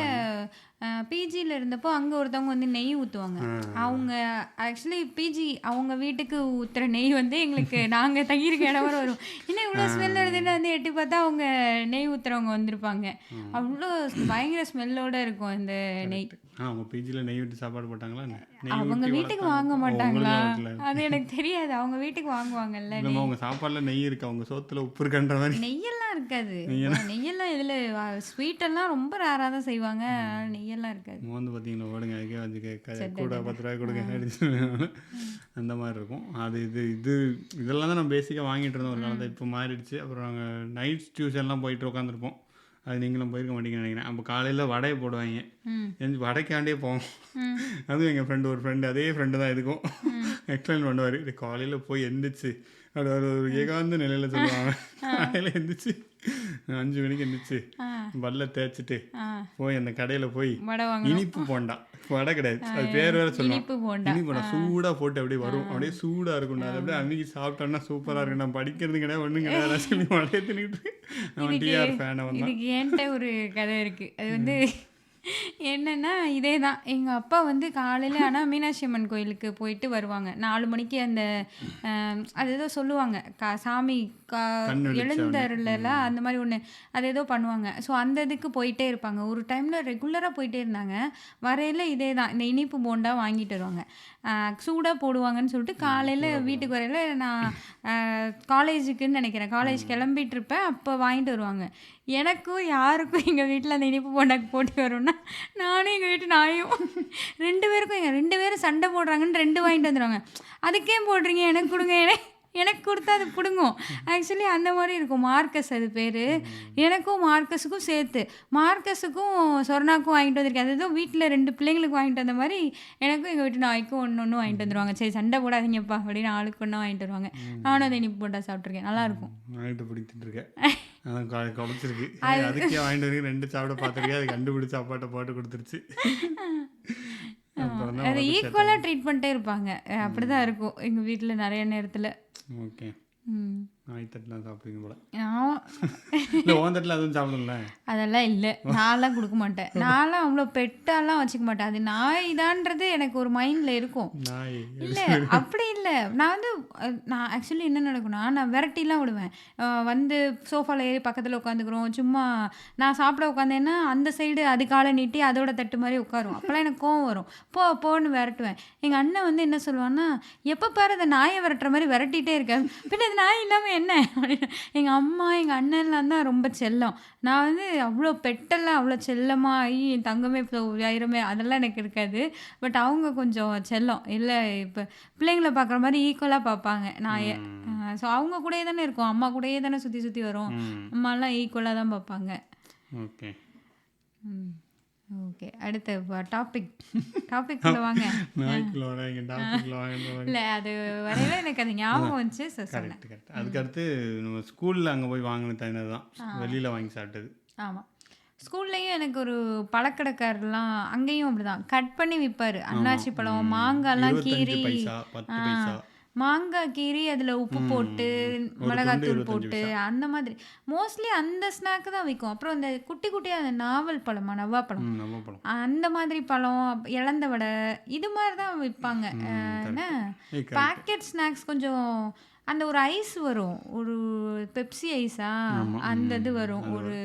A: பிஜியில் இருந்தப்போ அங்கே ஒருத்தவங்க வந்து நெய் ஊற்றுவாங்க. அவங்க ஆக்சுவலி பிஜி அவங்க வீட்டுக்கு ஊற்றுற நெய் வந்து எங்களுக்கு நாங்கள் தங்கியிருக்க இடம் வரை வரும். இன்னும் இவ்வளோ ஸ்மெல் வருதுன்னு வந்து எட்டி பார்த்தா அவங்க நெய் ஊற்றுறவங்க வந்திருப்பாங்க. அவ்வளோ பயங்கர ஸ்மெல்லோடு இருக்கும் இந்த நெய்.
B: அவங்க பிஜியில் நெய் விட்டு சாப்பாடு போட்டாங்களா?
A: அவங்க வீட்டுக்கு வாங்க மாட்டாங்களா? அது எனக்கு தெரியாது. அவங்க வீட்டுக்கு வாங்குவாங்கல்ல.
B: அவங்க சாப்பாடுல நெய் இருக்கு, அவங்க சோத்துல உப்பு இருக்குன்ற மாதிரி.
A: நெய்யெல்லாம் இருக்காது. நெய்யெல்லாம் இதில் ஸ்வீட்டெல்லாம் ரொம்ப ரேராக தான் செய்வாங்க. நெய்யெல்லாம் இருக்காது.
B: வந்து பார்த்தீங்கன்னா ஓடுங்க அதுக்கே வந்து கூட 10 ரூபாய் கொடுங்க அப்படின்னு அந்த மாதிரி இருக்கும். அது இதெல்லாம் தான் நம்ம பேசிக்காக வாங்கிட்டு இருந்தோம் ஒரு காலத்தில். இப்போ மாறிடுச்சு. அப்புறம் நாங்கள் நைட் டியூஷன்லாம் போயிட்டு உட்காந்துருப்போம். அது நீங்களும் போயிருக்க மாட்டீங்கன்னு நினைக்கிறேன். அப்போ காலையில் வடையை போடுவாங்க. வடைக்காண்டே போவோம். அதுவும் எங்கள் ஒரு ஃப்ரெண்டு அதே ஃப்ரெண்டு தான் இதுக்கும் எக்ஸ்பிளைன் பண்ணுவார். இது காலையில் போய் எந்திரிச்சு அப்படி ஒரு ஏகாந்த நிலையில் சொல்லுவாங்க. காலையில் எந்திரிச்சு 5 மணிக்கு எந்திரிச்சு பல்ல தேய்ச்சிட்டு போய் அந்த கடையில் போய் இனிப்பு போண்டா, வடை கிடையாது அது பேர் வேற சொல்லுவோம், இனிப்பு போண்டா சூடாக போட்டு அப்படியே வரும். அப்படியே சூடாக இருக்கும். அது அப்படியே அன்னைக்கு சாப்பிட்டோன்னா சூப்பராக இருக்கும். நான் படிக்கிறது கிடையாது ஒன்றும் கிடையாது சொல்லி வடையை தின்னுட்டு அவன் டிஆர் ஃபேனை வந்தான்.
A: இதுக்கு என்கிட்ட ஒரு கதை இருக்குது. அது வந்து என்னென்னா இதே தான். எங்கள் அப்பா வந்து காலையில் ஆனால் மீனாட்சி அம்மன் கோயிலுக்கு போயிட்டு வருவாங்க. 4 மணிக்கு அந்த அது ஏதோ சொல்லுவாங்க சாமி எழுந்தருளலாம் அந்த மாதிரி ஒன்று அது ஏதோ பண்ணுவாங்க. ஸோ அந்த இதுக்கு போயிட்டே இருப்பாங்க. ஒரு டைமில் ரெகுலராக போயிட்டே இருந்தாங்க. வரையில் இதே தான் இந்த இனிப்பு போண்டா வாங்கிட்டு வருவாங்க. சூடாக போடுவாங்கன்னு சொல்லிட்டு காலையில் வீட்டுக்கு வரையில் நான் காலேஜுக்குன்னு நினைக்கிறேன், காலேஜ் கிளம்பிட்டு இருப்பேன். அப்போ வாங்கிட்டு வருவாங்க. எனக்கும் யாருக்கும் எங்கள் வீட்டில் அந்த இனிப்பு போண்டாக்கு போட்டி வரும்னா நானும் எங்கள் வீட்டு நாயும் 2 பேருக்கும் 2 பேரும் சண்டை போடுறாங்கன்னு 2 வாங்கிட்டு வந்துடுவாங்க. அதுக்கே போடுறீங்க எனக்கு கொடுங்க, எனக்கு கொடுத்தா அது பிடுங்கும். ஆக்சுவலி அந்த மாதிரி இருக்கும். மார்க்கஸ் அது பேர். எனக்கும் மார்க்கஸுக்கும் சேர்த்து மார்க்கஸுக்கும் சொர்ணாக்கும் வாங்கிட்டு வந்திருக்கேன். அது ஏதோ வீட்டில் 2 பிள்ளைங்களுக்கு வாங்கிட்டு வந்த மாதிரி எனக்கும் எங்கள் வீட்டு நாய்க்கும் ஒன்று வாங்கிட்டு வந்துடுவாங்க. சரி சண்டை போடாதீங்கப்பா அப்படின்னு ஆளுக்கு ஒன்றா வாங்கிட்டு வருவாங்க. நானும் அதை இனிப்பு போட்டா சாப்பிட்ருக்கேன். நல்லாயிருக்கும்.
B: வாங்கிட்டு பிடிச்சிட்டு இருக்கேன். குழச்சிருக்கு. அதுக்கே வாங்கிட்டு வரைக்கும் 2 சாப்பிட பார்த்துருக்கேன். அது கண்டுபிடிச்சி அப்பாட்ட போட்டு கொடுத்துருச்சு.
A: அதை ஈக்குவலாக ட்ரீட் பண்ணிட்டே இருப்பாங்க. அப்படி தான் இருக்கும் எங்கள் வீட்டில் நிறைய நேரத்தில்.
B: ஓகே. நாய் தட்டுலாம் சாப்பிடுவீங்க போல. இல்லை ஓன் தட்டில் அதுவும் சாப்பிடல. அதெல்லாம் இல்லை,
A: நான்லாம் கொடுக்க மாட்டேன். நான்லாம் அவ்வளோ பெட்டாலாம் வச்சுக்க மாட்டேன். அது நாய் தான்றது எனக்கு ஒரு மைண்டில் இருக்கும். இல்லை அப்படி இல்லை. நான் ஆக்சுவலி என்ன நடக்கும்னா நான் விரட்டிலாம் விடுவேன். வந்து சோஃபாவில் ஏறி பக்கத்தில் உட்காந்துக்கிறோம். சும்மா நான் சாப்பிட உட்காந்தேன்னா அந்த சைடு அது காலை நீட்டி அதோட தட்டு மாதிரி உட்காரும். அப்போல்லாம் எனக்கு கோவம் வரும். போன்னு விரட்டுவேன். எங்கள் அண்ணன் வந்து என்ன சொல்லுவான்னா, எப்போ பாரு அதை நாயை விரட்டுற மாதிரி விரட்டிகிட்டே இருக்கேன், பின்ன அது நாய் இல்லாமல் என்ன அப்படின்னு. எங்கள் அம்மா எங்கள் அண்ணன்லாம் தான் ரொம்ப செல்லம். நான் வந்து அவ்வளோ பெட்டெல்லாம் அவ்வளோ செல்லமாக என் தங்கமே ஆயிரமே அதெல்லாம் எனக்கு இருக்காது. பட் அவங்க கொஞ்சம் செல்லம். இல்லை இப்போ பிள்ளைங்களை பார்க்குற மாதிரி ஈக்குவலாக பார்ப்பாங்க நாயை. ஸோ அவங்க கூடயே தானே இருக்கும், அம்மா கூடயே தானே சுற்றி வரும். அம்மாலாம் ஈக்குவலாக தான் பார்ப்பாங்க.
B: ஓகே
A: ஓகே, அடுத்த டாபிக் வாங்க. இல்லை அது வரையில எனக்கு அது ஞாபகம் வந்துச்சு.
B: அதுக்கடுத்து நம்ம ஸ்கூலில் அங்கே போய் வாங்கின தயிர் தான் வெளியில் வாங்கி சாப்பிட்டது.
A: ஆமாம், ஸ்கூல்லையும் எனக்கு ஒரு பழக்கடைக்காரெலாம் அங்கேயும் அப்படிதான் கட் பண்ணி விற்பார். அன்னாச்சி பழம், மாங்காய்லாம் கீரி,
B: 10 பைசா
A: மாங்காய் கீரி அதில் உப்பு போட்டு மிளகாத்தூள் போட்டு அந்த மாதிரி மோஸ்ட்லி அந்த ஸ்நாக்கு தான் விற்கும். அப்புறம் அந்த குட்டியாக அந்த நாவல் பழமா நவ்வாப்பழம் அந்த மாதிரி பழம், இழந்த வடை இது மாதிரி தான் விற்பாங்க. என்ன பேக்கெட் ஸ்நாக்ஸ் கொஞ்சம் அந்த ஒரு ஐஸ் வரும், ஒரு பெப்சி ஐஸா அந்த இது வரும், ஒரு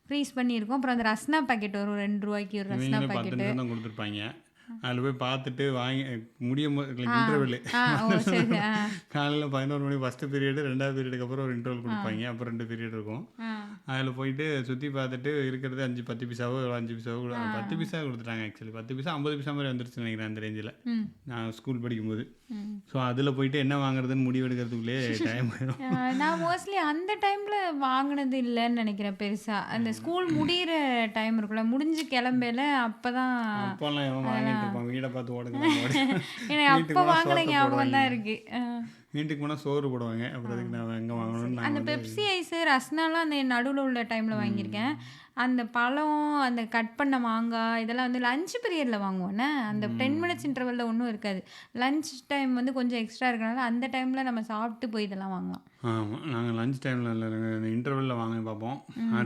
A: ஃப்ரீஸ் பண்ணியிருக்கோம். அப்புறம் அந்த ரஸ்னா பேக்கெட் வரும் 2 ரூபாய்க்கு ஒரு ரஸ்னா பேக்கெட்டு
B: கொடுத்துருப்பாங்க. அதில் போய் பார்த்துட்டு வாங்கி முடியும் இன்டர்வெல்
A: ஓ சரி.
B: காலையில் 11 மணி ஃபஸ்ட்டு பீரியடு, 2வது பீரியடுக்கு அப்புறம் ஒரு இன்டர்வல் கொடுப்பாங்க. அப்புறம் 2 பீரியட் இருக்கும். அதில் போயிட்டு சுற்றி பார்த்துட்டு இருக்கிறது 5-10 பைசாவோ 5 பைசாவோ 10 பைசா கொடுத்துட்டாங்க. ஆக்சுவலி 10 பைசா 50 பைசா மாதிரி வந்துருச்சு நினைக்கிறேன் அந்த ரேஞ்சில் நான் ஸ்கூல் படிக்கும்போது. ஸோ அதில் போயிட்டு என்ன வாங்குறதுன்னு முடிவு எடுக்கிறதுக்குள்ளே டைம் ஆயிடும்.
A: நான் மோஸ்ட்லி அந்த டைமில் வாங்கினது இல்லைன்னு நினைக்கிறேன் பெருசாக. அந்த ஸ்கூல் முடிகிற டைம் இருக்குல்ல, முடிஞ்சு கிளம்பல அப்போ தான்.
B: அப்போல்லாம் எவன் வாங்கிட்டு இருப்பான், வீடை பார்த்து ஓடுங்க.
A: எனக்கு அப்போ வாங்கின ஞாபகம் தான் இருக்குது.
B: வீட்டுக்கு போனால் சோறு போடுவாங்க. அப்புறம் அதுக்கு நான் எங்கே வாங்கணும்னு
A: அந்த பெப்சி ஐஸு ரஸ்னாலாம் அந்த நடுவில் உள்ள டைமில் வாங்கியிருக்கேன். அந்த பழம், அந்த கட் பண்ண மாங்காய் இதெல்லாம் வந்து லஞ்ச் பீரியடில் வாங்குவோன்னே. அந்த 10 மினிட்ஸ் இன்டர்வலில் ஒன்றும் இருக்காது. லஞ்ச் டைம் வந்து கொஞ்சம் எக்ஸ்ட்ரா இருக்கனால அந்த டைமில் நம்ம சாப்பிட்டு போய் இதெல்லாம் வாங்கலாம்.
B: ஆமாம், நாங்கள் லஞ்ச் டைமில் இல்லை இன்டர்வலில் வாங்கி பார்ப்போம்.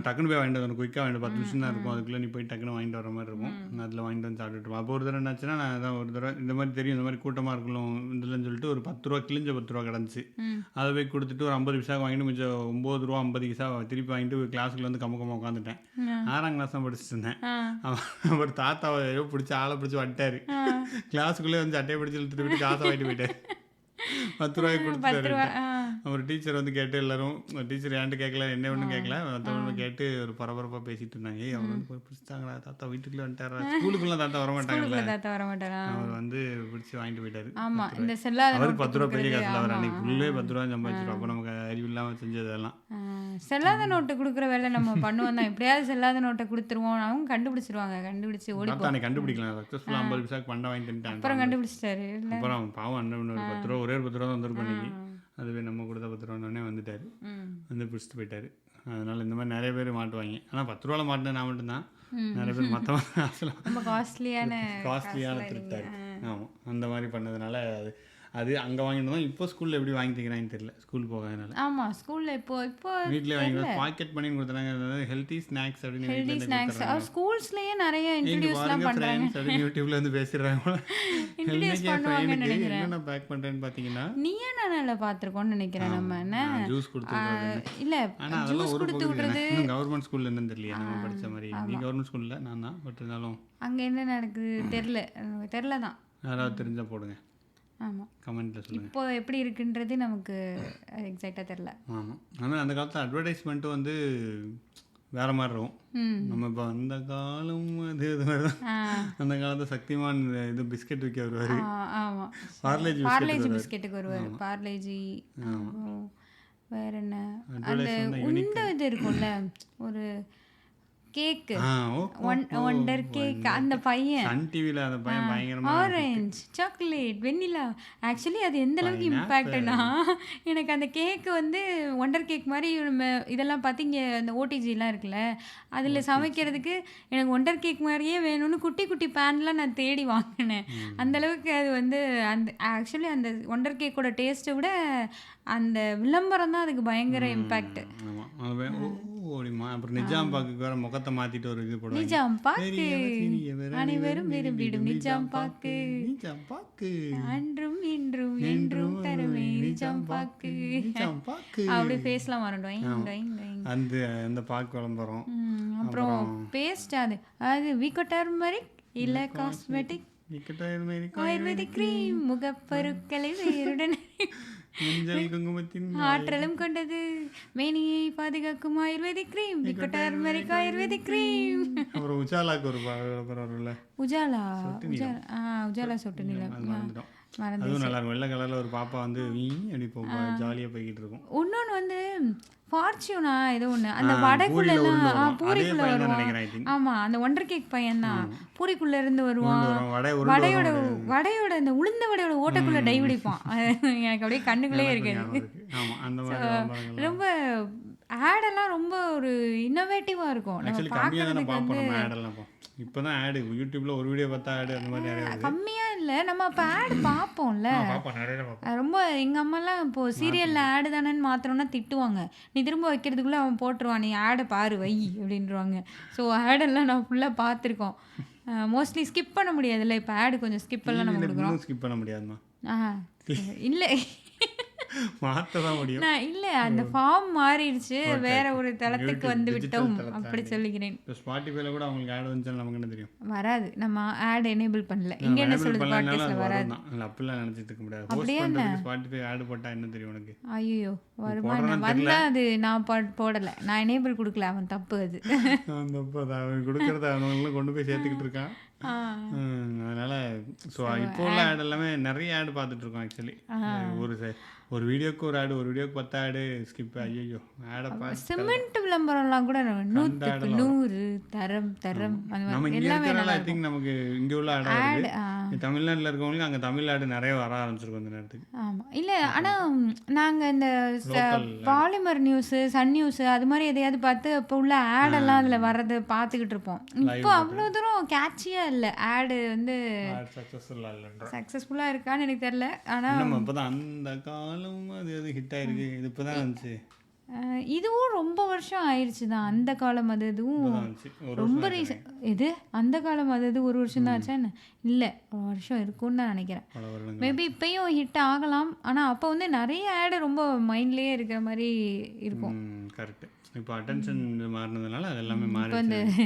B: டக்குன்னு போய் வாங்கிட்டு வரணும், குயிக்காக வாங்கிட்டு 10 நிமிஷம் தான் இருக்கும். அதுக்குள்ளே நீ போய் டக்குன்னு வாங்கிட்டு வர மாதிரி இருக்கும். அதில் வாங்கிட்டு வந்து சாப்பிட்டுட்டு அப்போ ஒரு தடவை என்னாச்சுன்னா, நான் அதான் ஒரு தடவை இந்த மாதிரி தெரியும், இந்த மாதிரி கூட்டமாக இருக்கணும் இதுலன்னு சொல்லிட்டு ஒரு 10 ரூபா கிழிஞ்ச 10 ரூபா கிடந்துச்சு. அதை போய் கொடுத்துட்டு ஒரு 50 பைசா வாங்கிட்டு மிச்சம் 9 ரூபா 50 பைசா திருப்பி வாங்கிட்டு கிளாஸுக்குள்ள வந்து கம்மக்கமாக உட்காந்துட்டேன். 6ஆம் கிளாஸ் தான் படிச்சுட்டு இருந்தேன். அவர் தாத்தாவை பிடிச்சி ஆளை பிடிச்சி வந்துட்டாரு. கிளாஸுக்குள்ளே வந்து சட்டையை பிடிச்சி இழுத்துட்டு போயிட்டு காசை வாங்கிட்டு போயிட்டார். 10 ரூபாய்க்கு கொடுத்துட்டாரு. அவர் டீச்சர் வந்து கேட்டு எல்லாரும், டீச்சர் ஏன்ட்டு கேட்கல, என்ன ஒன்றும் கேட்கல, மற்றவங்க கேட்டு ஒரு பரபரப்பாக பேசிட்டு இருந்தாங்க. அவர் வந்து போய் பிடிச்சிட்டாங்களா, தாத்தா வீட்டுக்குள்ளே வந்துட்டாரா, ஸ்கூலுக்குள்ளே தாத்தா வரமாட்டாங்கல்ல, அவர் வந்து பிடிச்சி வாங்கிட்டு போயிட்டாரு. அவருக்கு 10 ரூபா பெரிய காசுல, அவர் அன்னைக்கு ஃபுல்லே 10 ரூபா சம்பாதிச்சிருவோம். அப்போ நமக்கு அறிவு இல்லாமல் செஞ்சதெல்லாம்.
A: செல்லாத நோட்டு கொடுக்குற வேலை நம்ம பண்ணுவோம் தான். எப்படியாவது செல்லாத நோட்டை கொடுத்துருவோம், அவங்க கண்டுபிடிச்சிருவாங்க. கண்டுபிடிச்சி ஓடி
B: தானே கண்டுபிடிக்கலாம். சக்ஸஸ்ஃபுல்லாக 50 பைசாக்கு பண்டை வாங்கிட்டு
A: அப்புறம் கண்டுபிடிச்சிட்டாரு.
B: அப்புறம் பாவம் அண்ணன் ஒரு 10 ரூபா, ஒரே ஒரு 10 ரூபா தான் வந்துருக்கும் அன்னைக்கு. அதுவே நம்ம கொடுத்த 10 ரூபானே வந்துட்டார், வந்து பிடிச்சிட்டு போயிட்டார். அதனால் இந்த மாதிரி நிறைய பேர் மாட்டுவாங்க. ஆனால் 10 ரூபாவில் மாட்டினேன் நான் மட்டும்தான். நிறைய பேர் மற்றவங்க காஸ்ட்லியான திருட்டாரு. ஆமாம், அந்த மாதிரி பண்ணதுனால அது அங்கே வாங்கிட்டு தான். இப்போ ஸ்கூலில் எப்படி வாங்கிக்கிறாங்கன்னு தெரியல, ஸ்கூல் போகாதனால.
A: ஆமாம், ஸ்கூலில் இப்போ
B: வீட்டிலே வாங்கி பாக்கெட் பண்ணி கொடுத்தாங்க, ஹெல்த்தி ஸ்நாக்ஸ் அப்படின்னு.
A: ஸ்கூல்ஸ்லேயே நிறைய இன்ட்ரோடியூஸ்லாம் பண்ணுறாங்க.
B: அப்படின்னு யூடியூப்ல வந்து பேசிடுறாங்க. என்னென்ன பேக் பண்ணுறேன்னு பார்த்தீங்கன்னா,
A: நீயே நான் பார்த்துருக்கோன்னு நினைக்கிறேன். நம்ம என்ன
B: ஜூஸ் கொடுத்து இல்லை, ஆனால் அதெல்லாம் ஒரு பகுதி கவர்மெண்ட் ஸ்கூலில் என்னன்னு தெரியல. நம்ம படித்த மாதிரி நீ கவர்மெண்ட் ஸ்கூலில் நான் தான், பட் இருந்தாலும்
A: அங்கே என்ன நடக்குது தெரில தான்.
B: யாராவது தெரிஞ்சால் போடுங்க.
A: ஆமாம்,
B: கமெண்ட்டில் சொல்லுங்கள்.
A: இப்போ எப்படி இருக்குன்றது நமக்கு எக்ஸாக்டாக தெரில.
B: ஆமாம், ஆனால் அந்த காலத்தில் அட்வர்டைஸ்மெண்ட்டும் வந்து வேறு மாதிரி இருக்கும். நம்ம இப்போ அந்த காலம் அது மாதிரி தான். அந்த காலத்தில் சக்திமான் இது பிஸ்கெட் விற்க வருவார்.
A: ஆமாம்,
B: பார்லேஜி
A: பிஸ்கெட்டுக்கு வருவார். பார்லேஜி, வேற என்ன அந்த உண்ட இது இருக்கும்ல, ஒரு கேக்கு, ஒண்டர் கேக். அந்த பையன்
B: சன் டிவில அந்த பையன் பயங்கரமா
A: ஆரஞ்சு சாக்லேட் வெண்ணிலா. ஆக்சுவலி அது எந்த அளவுக்கு இம்பேக்ட்னா, எனக்கு அந்த கேக்கு வந்து ஒண்டர் கேக் மாதிரி நம்ம இதெல்லாம் பார்த்து இங்கே அந்த ஓடிஜிலாம் இருக்குல்ல, அதில் சமைக்கிறதுக்கு எனக்கு ஒண்டர் கேக் மாதிரியே வேணும்னு குட்டி குட்டி பேன்லாம் நான் தேடி வாங்கினேன். அந்தளவுக்கு அது வந்து அந்த ஆக்சுவலி அந்த ஒண்டர் கேக்கோட டேஸ்ட்டை விட அந்த விளம்பரம் தான் அதுக்கு பயங்கர இம்பேக்ட்.
B: அப்புறம் நிஜாம் பாக்கு வேற முகத்தை மாத்திட்டு ஒரு இது போடுவாங்க,
A: நிஜாம் பாக்கு அனைவரும் விரும்பிடும் நிஜாம் பாக்கு,
B: நிஜாம் பாக்கு
A: அன்றும் இன்றும் என்றும் தருமே நிஜாம் பாக்கு. அப்படியே ஃபேஸ்லாம் வரணும்
B: அந்த பாக்கு விளம்பரம்.
A: அப்புறம் பேஸ்ட் அது வீக்கோ டர்மரிக் இல்லை காஸ்மெட்டிக் ஆயுர்வேதிக் கிரீம், முகப்பருக்களை வேருடன் ஆற்றலும் கொண்டது, மேனியை பாதுகாக்கும் ஆயுர்வேதிக் கிரீம், வீக்கோ டர்மரிக் ஆயுர்வேதிக் கிரீம்.
B: அப்புறம் உஜாலாக்கு ஒரு பரவாயில்ல,
A: உஜாலா சொட்டு நிலம்,
B: அதுவும் நல்லா இருக்கும். வெள்ளை கலர்ல ஒரு பாப்பா வந்து அப்படி ஜாலியாக போய்கிட்டு இருக்கும்.
A: இன்னொன்று வந்து ஃபார்ச்சூனா ஏதோ ஒன்று, அந்த வடைக்குள்ள எல்லாம் பூரிக்குள்ள வருவான். ஆமா, அந்த ஒண்டர் கேக் பையன் தான் பூரிக்குள்ள இருந்து வருவான். வடையோட அந்த உளுந்த வடையோட ஓட்டக்குள்ள டை பிடிப்பான். எனக்கு அப்படியே கண்ணுக்குள்ளே இருக்குது. ரொம்ப ஆடெல்லாம் ரொம்ப ஒரு இன்னோவேட்டிவாக இருக்கும்.
B: இப்போ தான் ஆடு யூடியூப்ல ஒரு வீடியோ பார்த்தா ஆடு அந்த மாதிரி நிறைய
A: கம்மியாக இல்லை, நம்ம இப்போ ஆடு பார்ப்போம்ல ரொம்ப. எங்கள் அம்மாலாம் இப்போது சீரியலில் ஆடு தானேன்னு மாத்திரம்னா திட்டுவாங்க. நீ திரும்ப வைக்கிறதுக்குள்ளே அவன் போட்டுருவான், நீ ஆடை பாரு வை அப்படின்றாங்க. ஸோ ஆடெல்லாம் நான் ஃபுல்லாக பார்த்துருக்கோம். மோஸ்ட்லி ஸ்கிப் பண்ண முடியாதுல்ல, இப்போ ஆடு கொஞ்சம் ஸ்கிப் எல்லாம் நம்ம கொடுக்குறோம்.
B: ஸ்கிப் பண்ண முடியாதுமா?
A: இல்லை
B: மாற்ற தான் முடியும்.
A: நான் இல்ல அந்த ஃபார்ம் மாறிடுச்சு. வேற ஒரு தளத்துக்கு
B: யூடியூப்
A: வந்து
B: டிஜிட்டல்
A: விட்டோம்
B: தளத்தை
A: அப்படி சொல்லுகிறேன்.
B: இப்போ ஸ்பாட்டிஃபைல கூட அவங்களுக்கு ஆட் வந்துச்சுன்னு நமக்கு என்ன தெரியும்?
A: வராது. நம்ம ஆட் எனேபிள் பண்ணல. இங்க என்ன
B: எனேபிள்
A: சொல்லுது
B: பண்ணலனாலும்
A: பாட்காஸ்ட்ல
B: அது
A: வராது.
B: வரும் தான். இல்லை அப்படிலாம் நினச்சிட்டு இருக்க முடியாது. ஹோஸ்ட்
A: அப்படியா என்ன?
B: பண்ணுறதுக்கு ஸ்பாட்டிஃபை ஆட் போட்டால் என்ன தெரியும் உனக்கு?
A: ஐயோ வருமா என்ன?
B: போடுறான்னு
A: வந்தா அது நான் போடல. நான் எனேபிள் கொடுக்கல. அவன் தப்பு அது.
B: அந்த அவன் கொடுக்குறத அவங்களும் கொண்டு போய் சேர்த்துக்கிட்டு இருக்கான்.
A: ஆ.
B: அதனால ஸோ இப்போ உள்ள ஆட் எல்லாமே நிறைய ஆட் பார்த்துட்டு இருக்கோம் ஆக்சுவலி. ஒரு வீடியோக்கு ஒரு ஆடு, ஒரு வீடியோக்கு 10 ஆடு ஸ்கிப். ஐயோ ஆடை பார்த்து
A: சிமெண்ட் விளம்பரம்லாம் கூட 100க்கு 100 தரம் தரம் அந்த
B: நம்ம
A: மாதிரி
B: இங்கே
A: எல்லாமே
B: இருக்கிறனால
A: நல்லா
B: ஐ திங்க் நமக்கு இங்கே உள்ள ஆடாக
A: ஆட்.
B: இருக்குது. தமிழ்நாட்டில் இருக்கவங்களுக்கு அங்கே தமிழ் ஆடு நிறைய வர ஆரம்பிச்சிருக்கும் இந்த நேரத்துக்கு.
A: ஆமா. இல்ல ஆனா நாங்க இந்த
B: Local
A: polymer news, sun news அது மாதிரி எதையாவது பார்த்து இப்போ உள்ள ஆட் எல்லாம் அதுல வர்றதை பார்த்துக்கிட்டு இருப்போம். இப்போ அவ்வளவு தூரம் கேட்சியா இல்ல. ஆடு வந்து
B: சக்ஸஸ்ஃபுல்லாக இல்லைன்ற
A: சக்சஸ்ஃபுல்லா இருக்கான்னு எனக்கு தெரியல. ஆனா
B: நம்ம இப்போ தான் அந்த காலமும் அது ஹிட் ஆயிருக்கு. இது இப்போ தான் வந்துச்சு.
A: இதுவும் ரொம்ப வருஷம் ஆயிடுச்சு தான். அந்த காலம் அது இதுவும்
B: இப்போ தான் வந்துச்சு. ஒரு
A: ரொம்ப ரீசன். எது அந்த காலம் அது இது ஒரு வருஷம் தான் ஆச்சா என்ன? இல்ல ஒரு வருஷம் இருக்கும்னு தான் நினைக்கிறேன்.
B: பல வருடங்கள்.
A: மேபி இப்பயும் ஹிட் ஆகலாம். ஆனா அப்போ வந்து நிறைய ஆடு ரொம்ப மைண்ட்லயே இருக்கிற மாதிரி இருக்கும்.
B: கரெக்ட். இப்போ அட்டென்ஷன் மாறினதுனால அது எல்லாமே
A: இப்போ
B: மாறிடுச்சு.
A: இந்த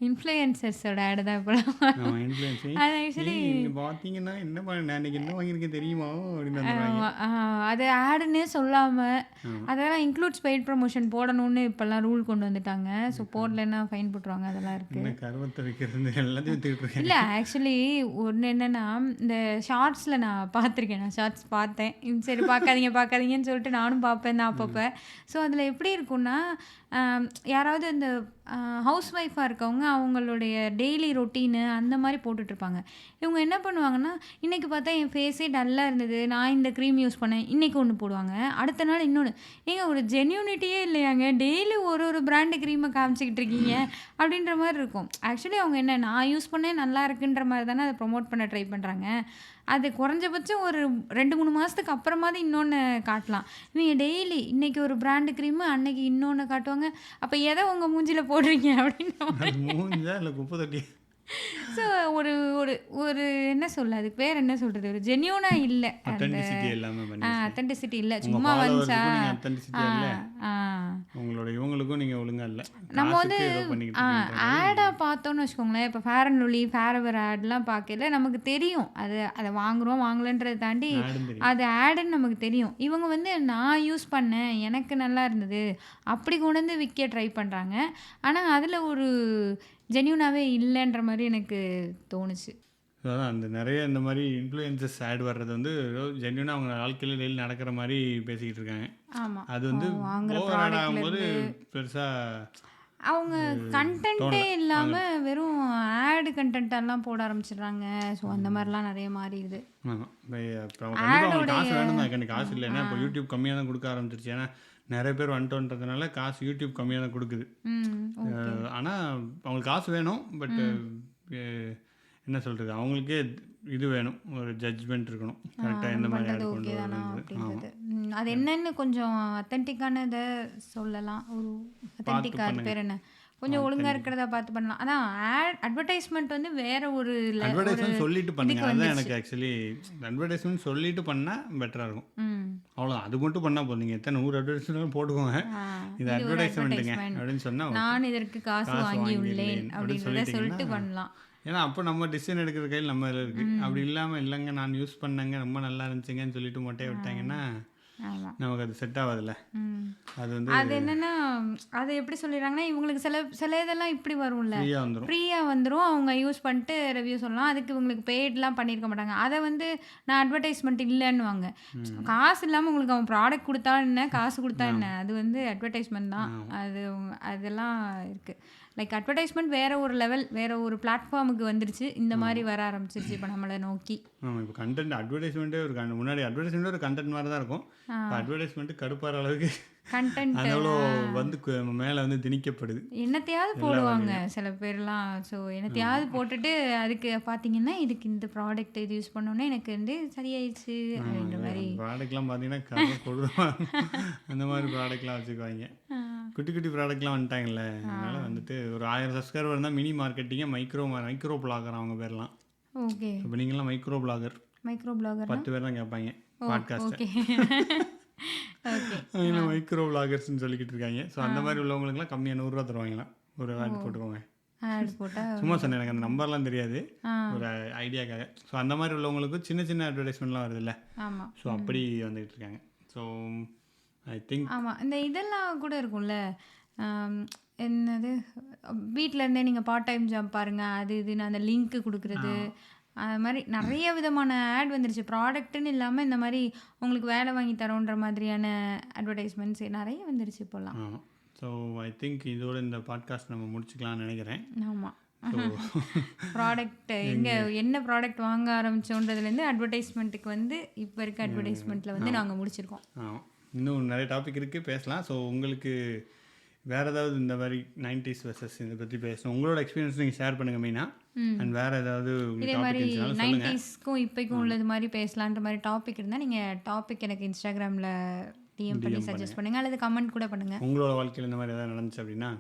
A: இன்ஃப்ளூயன்சர்ஸோட ஆடு தான் இப்போலாம்.
B: நம்ம இன்ஃப்ளூயன்ஸிங்
A: அது ஆக்சுவலி
B: நீங்கள் பார்த்தீங்கன்னா என்ன பண்ண அன்றைக்கி என்ன வாங்கியிருக்கேன் தெரியுமா அப்படின்னு வந்துடுவாங்க.
A: அது ஆடுன்னே சொல்லாமல்
B: ஆமா.
A: அதெல்லாம் இன்க்ளூட்ஸ் பெய்ட் ப்ரமோஷன் போடணும்னு இப்போல்லாம் ரூல் கொண்டு வந்துட்டாங்க. ஸோ போடலைன்னா ஃபைன் போட்டுருவாங்க. அதெல்லாம் இருக்குது.
B: என்ன கருவத்தை வைக்கிறது எல்லாத்தையும் வித்துக்கிட்டு இருக்கேன்.
A: இல்லை ஆக்சுவலி ஒன்று என்னென்னா இந்த ஷார்ட்ஸில் நான் பார்த்துருக்கேன். நான் ஷார்ட்ஸ் பார்த்தேன். சரி பார்க்காதீங்கன்னு சொல்லிட்டு நானும் பார்ப்பேன் தான் அப்பப்போ. ஸோ அதில் எப்படி இருக்குன்னா யாராவது இந்த ஹவுஸ் ஒய்ஃபாக இருக்கவங்க அவங்களுடைய டெய்லி ரொட்டீனு அந்த மாதிரி போட்டுட்ருப்பாங்க. இவங்க என்ன பண்ணுவாங்கன்னா இன்றைக்கி பார்த்தா என் ஃபேஸே டல்லாக இருந்தது, நான் இந்த க்ரீம் யூஸ் பண்ணேன், இன்றைக்கி ஒன்று போடுவாங்க, அடுத்த நாள் இன்னொன்று. ஏங்க ஒரு ஜென்யூனிட்டியே இல்லையாங்க, டெய்லி ஒரு பிராண்டு க்ரீமை காமிச்சிக்கிட்டு இருக்கீங்க அப்படின்ற மாதிரி இருக்கும். ஆக்சுவலி அவங்க என்ன நான் யூஸ் பண்ணேன் நல்லா இருக்குன்ற மாதிரி தானே அதை ப்ரொமோட் பண்ண ட்ரை பண்ணுறாங்க. அது குறைஞ்சபட்சம் ஒரு 2-3 மாதத்துக்கு அப்புறமாவது இன்னொன்று காட்டலாம். இவங்க டெய்லி இன்றைக்கி ஒரு பிராண்டு க்ரீமு அன்னைக்கு இன்னொன்று காட்டுவாங்க. அப்போ எதை உங்கள் மூஞ்சியில் போடுறீங்க அப்படின்ற
B: மூஞ்சா இல்லை குப்பை தொட்டி.
A: ஸோ ஒரு ஒரு ஒரு என்ன சொல்ல அதுக்கு பேர் என்ன சொல்கிறது, ஒரு ஜென்யூனாக இல்லை. அந்த
B: அத்தென்டிசிட்டி எல்லாமே பண்ணி
A: அத்தென்டிசிட்டி இல்லை.
B: உங்க
A: சும்மா வந்துச்சா
B: ஃபாலோவர்ஸுக்கும் நீங்கள் அத்தென்டிசிட்டி இல்லை,
A: ஆ
B: உங்களோட இவங்களுக்கும் நீங்கள் ஒழுங்காக இல்லை.
A: நம்ம வந்து
B: காசுக்கு ஏதோ பண்ணிக்கிட்டு இருக்கீங்க.
A: ஆடாக பார்த்தோன்னு வச்சுக்கோங்களேன். இப்போ ஃபேர் அண்ட் லவ்லி, ஃபேரவர் ஆட்லாம் பார்க்கல நமக்கு தெரியும். அதை வாங்குகிறோம் வாங்கலன்றதை தாண்டி
B: ஆடும் தெரியும்.
A: அது ஆடுன்னு நமக்கு தெரியும். இவங்க வந்து நான் யூஸ் பண்ணேன் எனக்கு நல்லா இருந்தது அப்படி கொண்டு வந்து விற்க ட்ரை பண்ணுறாங்க. ஆனால் அதில் ஒரு ஜென்யூனாகவே இல்லைன்ற மாதிரி எனக்கு தோணுச்சு.
B: அதான் அந்த நிறைய இந்த மாதிரி இன்ஃப்ளூயன்சஸ் ஆட் வர்றது வந்து ஜென்யூனாக அவங்க வாழ்க்கையில் டெய்லி நடக்கிற மாதிரி பேசிக்கிட்டு இருக்காங்க.
A: ஆமாம்.
B: அது வந்து
A: வாங்குற
B: ஓவர் ஆட் ஆகும்போது பெருசாக
A: அவங்க கண்டென்ட்டே இல்லாமல் வெறும் ஆடு கண்டென்ட்டெல்லாம் போட ஆரம்பிச்சிடுறாங்க. ஸோ அந்த மாதிரிலாம் நிறைய மாறிடுது.
B: ஆமாம். இப்போ கண்டிப்பாக அவங்களுக்கு காசு வேணும் தான். எனக்கு காசு இல்லைன்னா இப்போ யூடியூப் கம்மியாக தான் கொடுக்க ஆரம்பிச்சிருச்சு. ஏன்னா நிறைய பேர் வந்துட்டோன்றதுனால காசு யூடியூப் கம்மியாக தான் கொடுக்குது. ஆனால் அவங்களுக்கு காசு வேணும். பட் என்ன சொல்கிறது, அவங்களுக்கே இது வேணும், ஒரு ஜட்ஜ்மெண்ட் இருக்கணும் கரெக்டாக எந்த மாதிரி ஆட் கொண்டு
A: அப்படின்றது அது என்னன்னு கொஞ்சம் அத்தன்டிக்கானதை சொல்லலாம். ஒரு அத்தன்டிக்கா அது பேர் என்ன கொஞ்சம் ஒழுங்காக இருக்கிறதா பார்த்து பண்ணலாம். அதான் அட்வர்டைஸ்மெண்ட் வந்து வேற ஒரு
B: அட்வர்டைஸ்மெண்ட் சொல்லிட்டு பண்ணுங்க. அதுதான் எனக்கு ஆக்சுவலி அட்வர்டைஸ்மெண்ட் சொல்லிட்டு பண்ணால் பெட்டராக இருக்கும். அவ்வளோ அது மட்டும் பண்ணால் போதும். நீங்கள் எத்தனை 100 அட்வர்டைஸ்மெண்ட் போட்டுக்கோங்க, இது அட்வர்டைஸ்மெண்ட்டுங்க அப்படின்னு சொன்னால்
A: நான் இதற்கு காசு வாங்கி உள்ளேன் அப்படின்றத சொல்லிட்டு பண்ணலாம்.
B: ஏன்னா அப்போ நம்ம டிசிஷன் எடுக்கிற கையில் நம்ம இதில் இருக்குது. அப்படி இல்லாமல் இல்லைங்க நான் யூஸ் பண்ணேங்க ரொம்ப நல்லா இருந்துச்சுங்கன்னு சொல்லிட்டு மொட்டையை விட்டாங்கன்னா நமக்கு அது செட் ஆகாதுல்ல. அது வந்து
A: அது என்னன்னா அது எப்படி சொல்லிடுறாங்கன்னா இவங்களுக்கு சில இதெல்லாம் இப்படி வரும்ல, ஃப்ரீயாக வந்துடும். அவங்க யூஸ் பண்ணிட்டு ரிவ்யூ சொல்லலாம். அதுக்கு இவங்களுக்கு பெய்ட்லாம் பண்ணியிருக்க மாட்டாங்க. அதை வந்து நான் அட்வர்டைஸ்மெண்ட் இல்லைன்னுவாங்க. காசு இல்லாமல் உங்களுக்கு அவன் ப்ராடக்ட் கொடுத்தா என்ன, காசு கொடுத்தா என்ன, அது வந்து அட்வர்டைஸ்மெண்ட் தான். அதெல்லாம் இருக்குது. லைக் அட்வர்டைஸ்மெண்ட் வேற ஒரு லெவல், வேற ஒரு பிளாட்ஃபார்முக்கு வந்துருச்சு. இந்த மாதிரி வர ஆரம்பிச்சிருச்சு இப்போ நம்மளை நோக்கி.
B: இப்போ கண்டென்ட் அட்வர்டைஸ்மெண்ட்டே ஒரு முன்னாடி அட்வர்டைஸ்மெண்ட் ஒரு கண்டென்ட் மாதிரி தான் இருக்கும். இப்போ அட்வர்டைஸ்மெண்ட் கடுப்பாகிற அளவுக்கு
A: கண்டென்ட்
B: அவ்வளோ வந்து மேலே வந்து திணிக்கப்படுது.
A: என்னத்தையாவது போடுவாங்க சில பேர்லாம். ஸோ என்னத்தையாவது போட்டுட்டு அதுக்கு பார்த்தீங்கன்னா இதுக்கு இந்த ப்ராடக்ட் இது யூஸ் பண்ணோன்னே எனக்கு வந்து சரியாயிடுச்சு அப்படின்ற மாதிரி
B: ப்ராடக்ட்லாம் பார்த்தீங்கன்னா கொடுவாங்க. அந்த மாதிரி ப்ராடக்ட்லாம் வச்சுக்குவாங்க. குட்டி குட்டி ப்ராடக்ட்லாம் வந்துட்டாங்கல்ல. அதனால் வந்துட்டு ஒரு 1000 சப்ஸ்கிரைபர் இருந்தால் மினி மார்க்கெட்டிங்க மைக்ரோ பிளாகர் அவங்க பேர்லாம்.
A: ஓகே.
B: இப்போ நீங்களாம் மைக்ரோ பிளாகர்
A: 10 பேர்
B: தான் கேட்பாங்க பாட்காஸ்ட்.
A: ஓகே.
B: அவங்க மைக்ரோ விளாகர்ஸ்ன்னு சொல்லிக்கிட்டு இருக்காங்க. ஸோ அந்த மாதிரி உள்ளவங்களுக்குலாம் கம்மியாக 100 ரூபா தருவாங்களாம். ஒரு ஆட் போட்டுக்கோங்க.
A: ஆட் போட்டால்
B: சும்மா சொன்னேன், எனக்கு அந்த நம்பர்லாம் தெரியாது, ஒரு ஐடியாக்காக. ஸோ அந்த மாதிரி உள்ளவங்களுக்கு சின்ன சின்ன அட்வர்டைஸ்மெண்ட்லாம் வருதுல்ல,
A: ஆமாம்.
B: ஸோ அப்படி வந்துகிட்டு இருக்காங்க. ஸோ ஐ திங்க்
A: ஆமாம், இந்த இதெல்லாம் கூட இருக்கும்ல, என்னது, வீட்டில் இருந்தே நீங்கள் பார்ட் டைம் ஜாப் பாருங்கள், அது இதுன்னு அந்த லிங்க்கு கொடுக்குறது, அது மாதிரி நிறைய விதமான ஆட் வந்துருச்சு. ப்ராடக்ட்டுன்னு இல்லாமல் இந்த மாதிரி உங்களுக்கு வேலை வாங்கி தரோன்ற மாதிரியான அட்வர்டைஸ்மெண்ட்ஸ் நிறைய வந்துருச்சு இப்போல்லாம்.
B: ஆமாம். ஸோ ஐ திங்க் இதோட இந்த பாட்காஸ்ட் நம்ம முடிச்சுக்கலாம்னு நினைக்கிறேன்.
A: ஆமாம். ப்ராடக்ட் எங்கே என்ன ப்ராடக்ட் வாங்க ஆரம்பித்தோன்றதுலேருந்து அட்வர்டைஸ்மெண்ட்டுக்கு வந்து இப்போ இருக்க அட்வர்டைஸ்மெண்ட்டில் வந்து நாங்கள் முடிச்சிருக்கோம்.
B: ஆமாம், இன்னும் நிறைய டாபிக் இருக்குது, பேசலாம். ஸோ உங்களுக்கு வேறு ஏதாவது இந்த மாதிரி 90s வெர்சஸ் இதை பற்றி பேசணும், உங்களோட எக்ஸ்பீரியன்ஸ் நீங்கள் ஷேர் பண்ணுங்கள் மெயினாக. அண்ட் வேறு ஏதாவது
A: இதே மாதிரி 90ஸ்க்கும் இப்போக்கும் உள்ளது மாதிரி பேசலான்ற மாதிரி டாபிக் இருந்தால் நீங்கள் டாபிக் எனக்கு இன்ஸ்டாகிராமில் டிஎம் பண்ணி சஜஸ்ட் பண்ணுங்கள், அல்லது கமெண்ட் கூட பண்ணுங்கள்.
B: உங்களோட வாழ்க்கையில் இந்த மாதிரி ஏதாவது நடந்துச்சு அப்படின்னா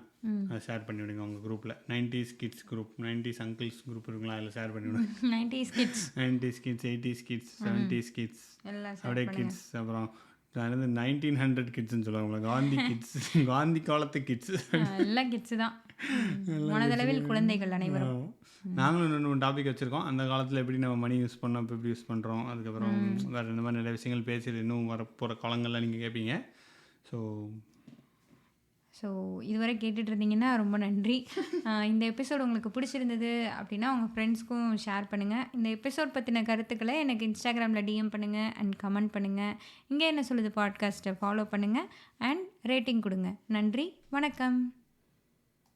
B: அதை ஷேர் பண்ணி விடுங்க உங்கள் குரூப்பில். 90s kids group, 90s uncles group இருக்குங்களா, அதில் ஷேர் பண்ணி விடுங்க.
A: 90s kids,
B: 90s kids, 80s kids, 70s kids,
A: எல்லாம்
B: அப்படியே கிட்ஸ். அப்புறம் 1900 கிட்ஸ்ன்னு சொல்லுவாங்களா, காந்தி கிட்ஸ், காந்தி காலத்து கிட்ஸ்,
A: எல்லாம் கிட்ஸ் தான். மனதளவில் குழந்தைகள் அனைவரும்.
B: நாங்களும் இன்னொன்று டாபிக் வச்சுருக்கோம், அந்த காலத்தில் எப்படி நம்ம மணி யூஸ் பண்ணோம், இப்போ எப்படி யூஸ் பண்ணுறோம், அதுக்கப்புறம் வேறு இந்த மாதிரி நிறைய விஷயங்கள் பேசிட்டு இன்னும் வரப்போகிற காலங்கள்லாம் நீங்கள் கேட்பீங்க. ஸோ
A: இதுவரை கேட்டுட்டு இருந்தீங்கன்னா ரொம்ப நன்றி. இந்த எபிசோடு உங்களுக்கு பிடிச்சிருந்தது அப்படின்னா உங்கள் ஃப்ரெண்ட்ஸ்க்கும் ஷேர் பண்ணுங்கள். இந்த எபிசோட் பற்றின கருத்துக்களை எனக்கு இன்ஸ்டாகிராமில் டிஎம் பண்ணுங்கள் அண்ட் கமெண்ட் பண்ணுங்கள். இங்கே என்ன சொல்லுது பாட்காஸ்ட்டை ஃபாலோ பண்ணுங்கள் அண்ட் ரேட்டிங் கொடுங்க. நன்றி, வணக்கம்.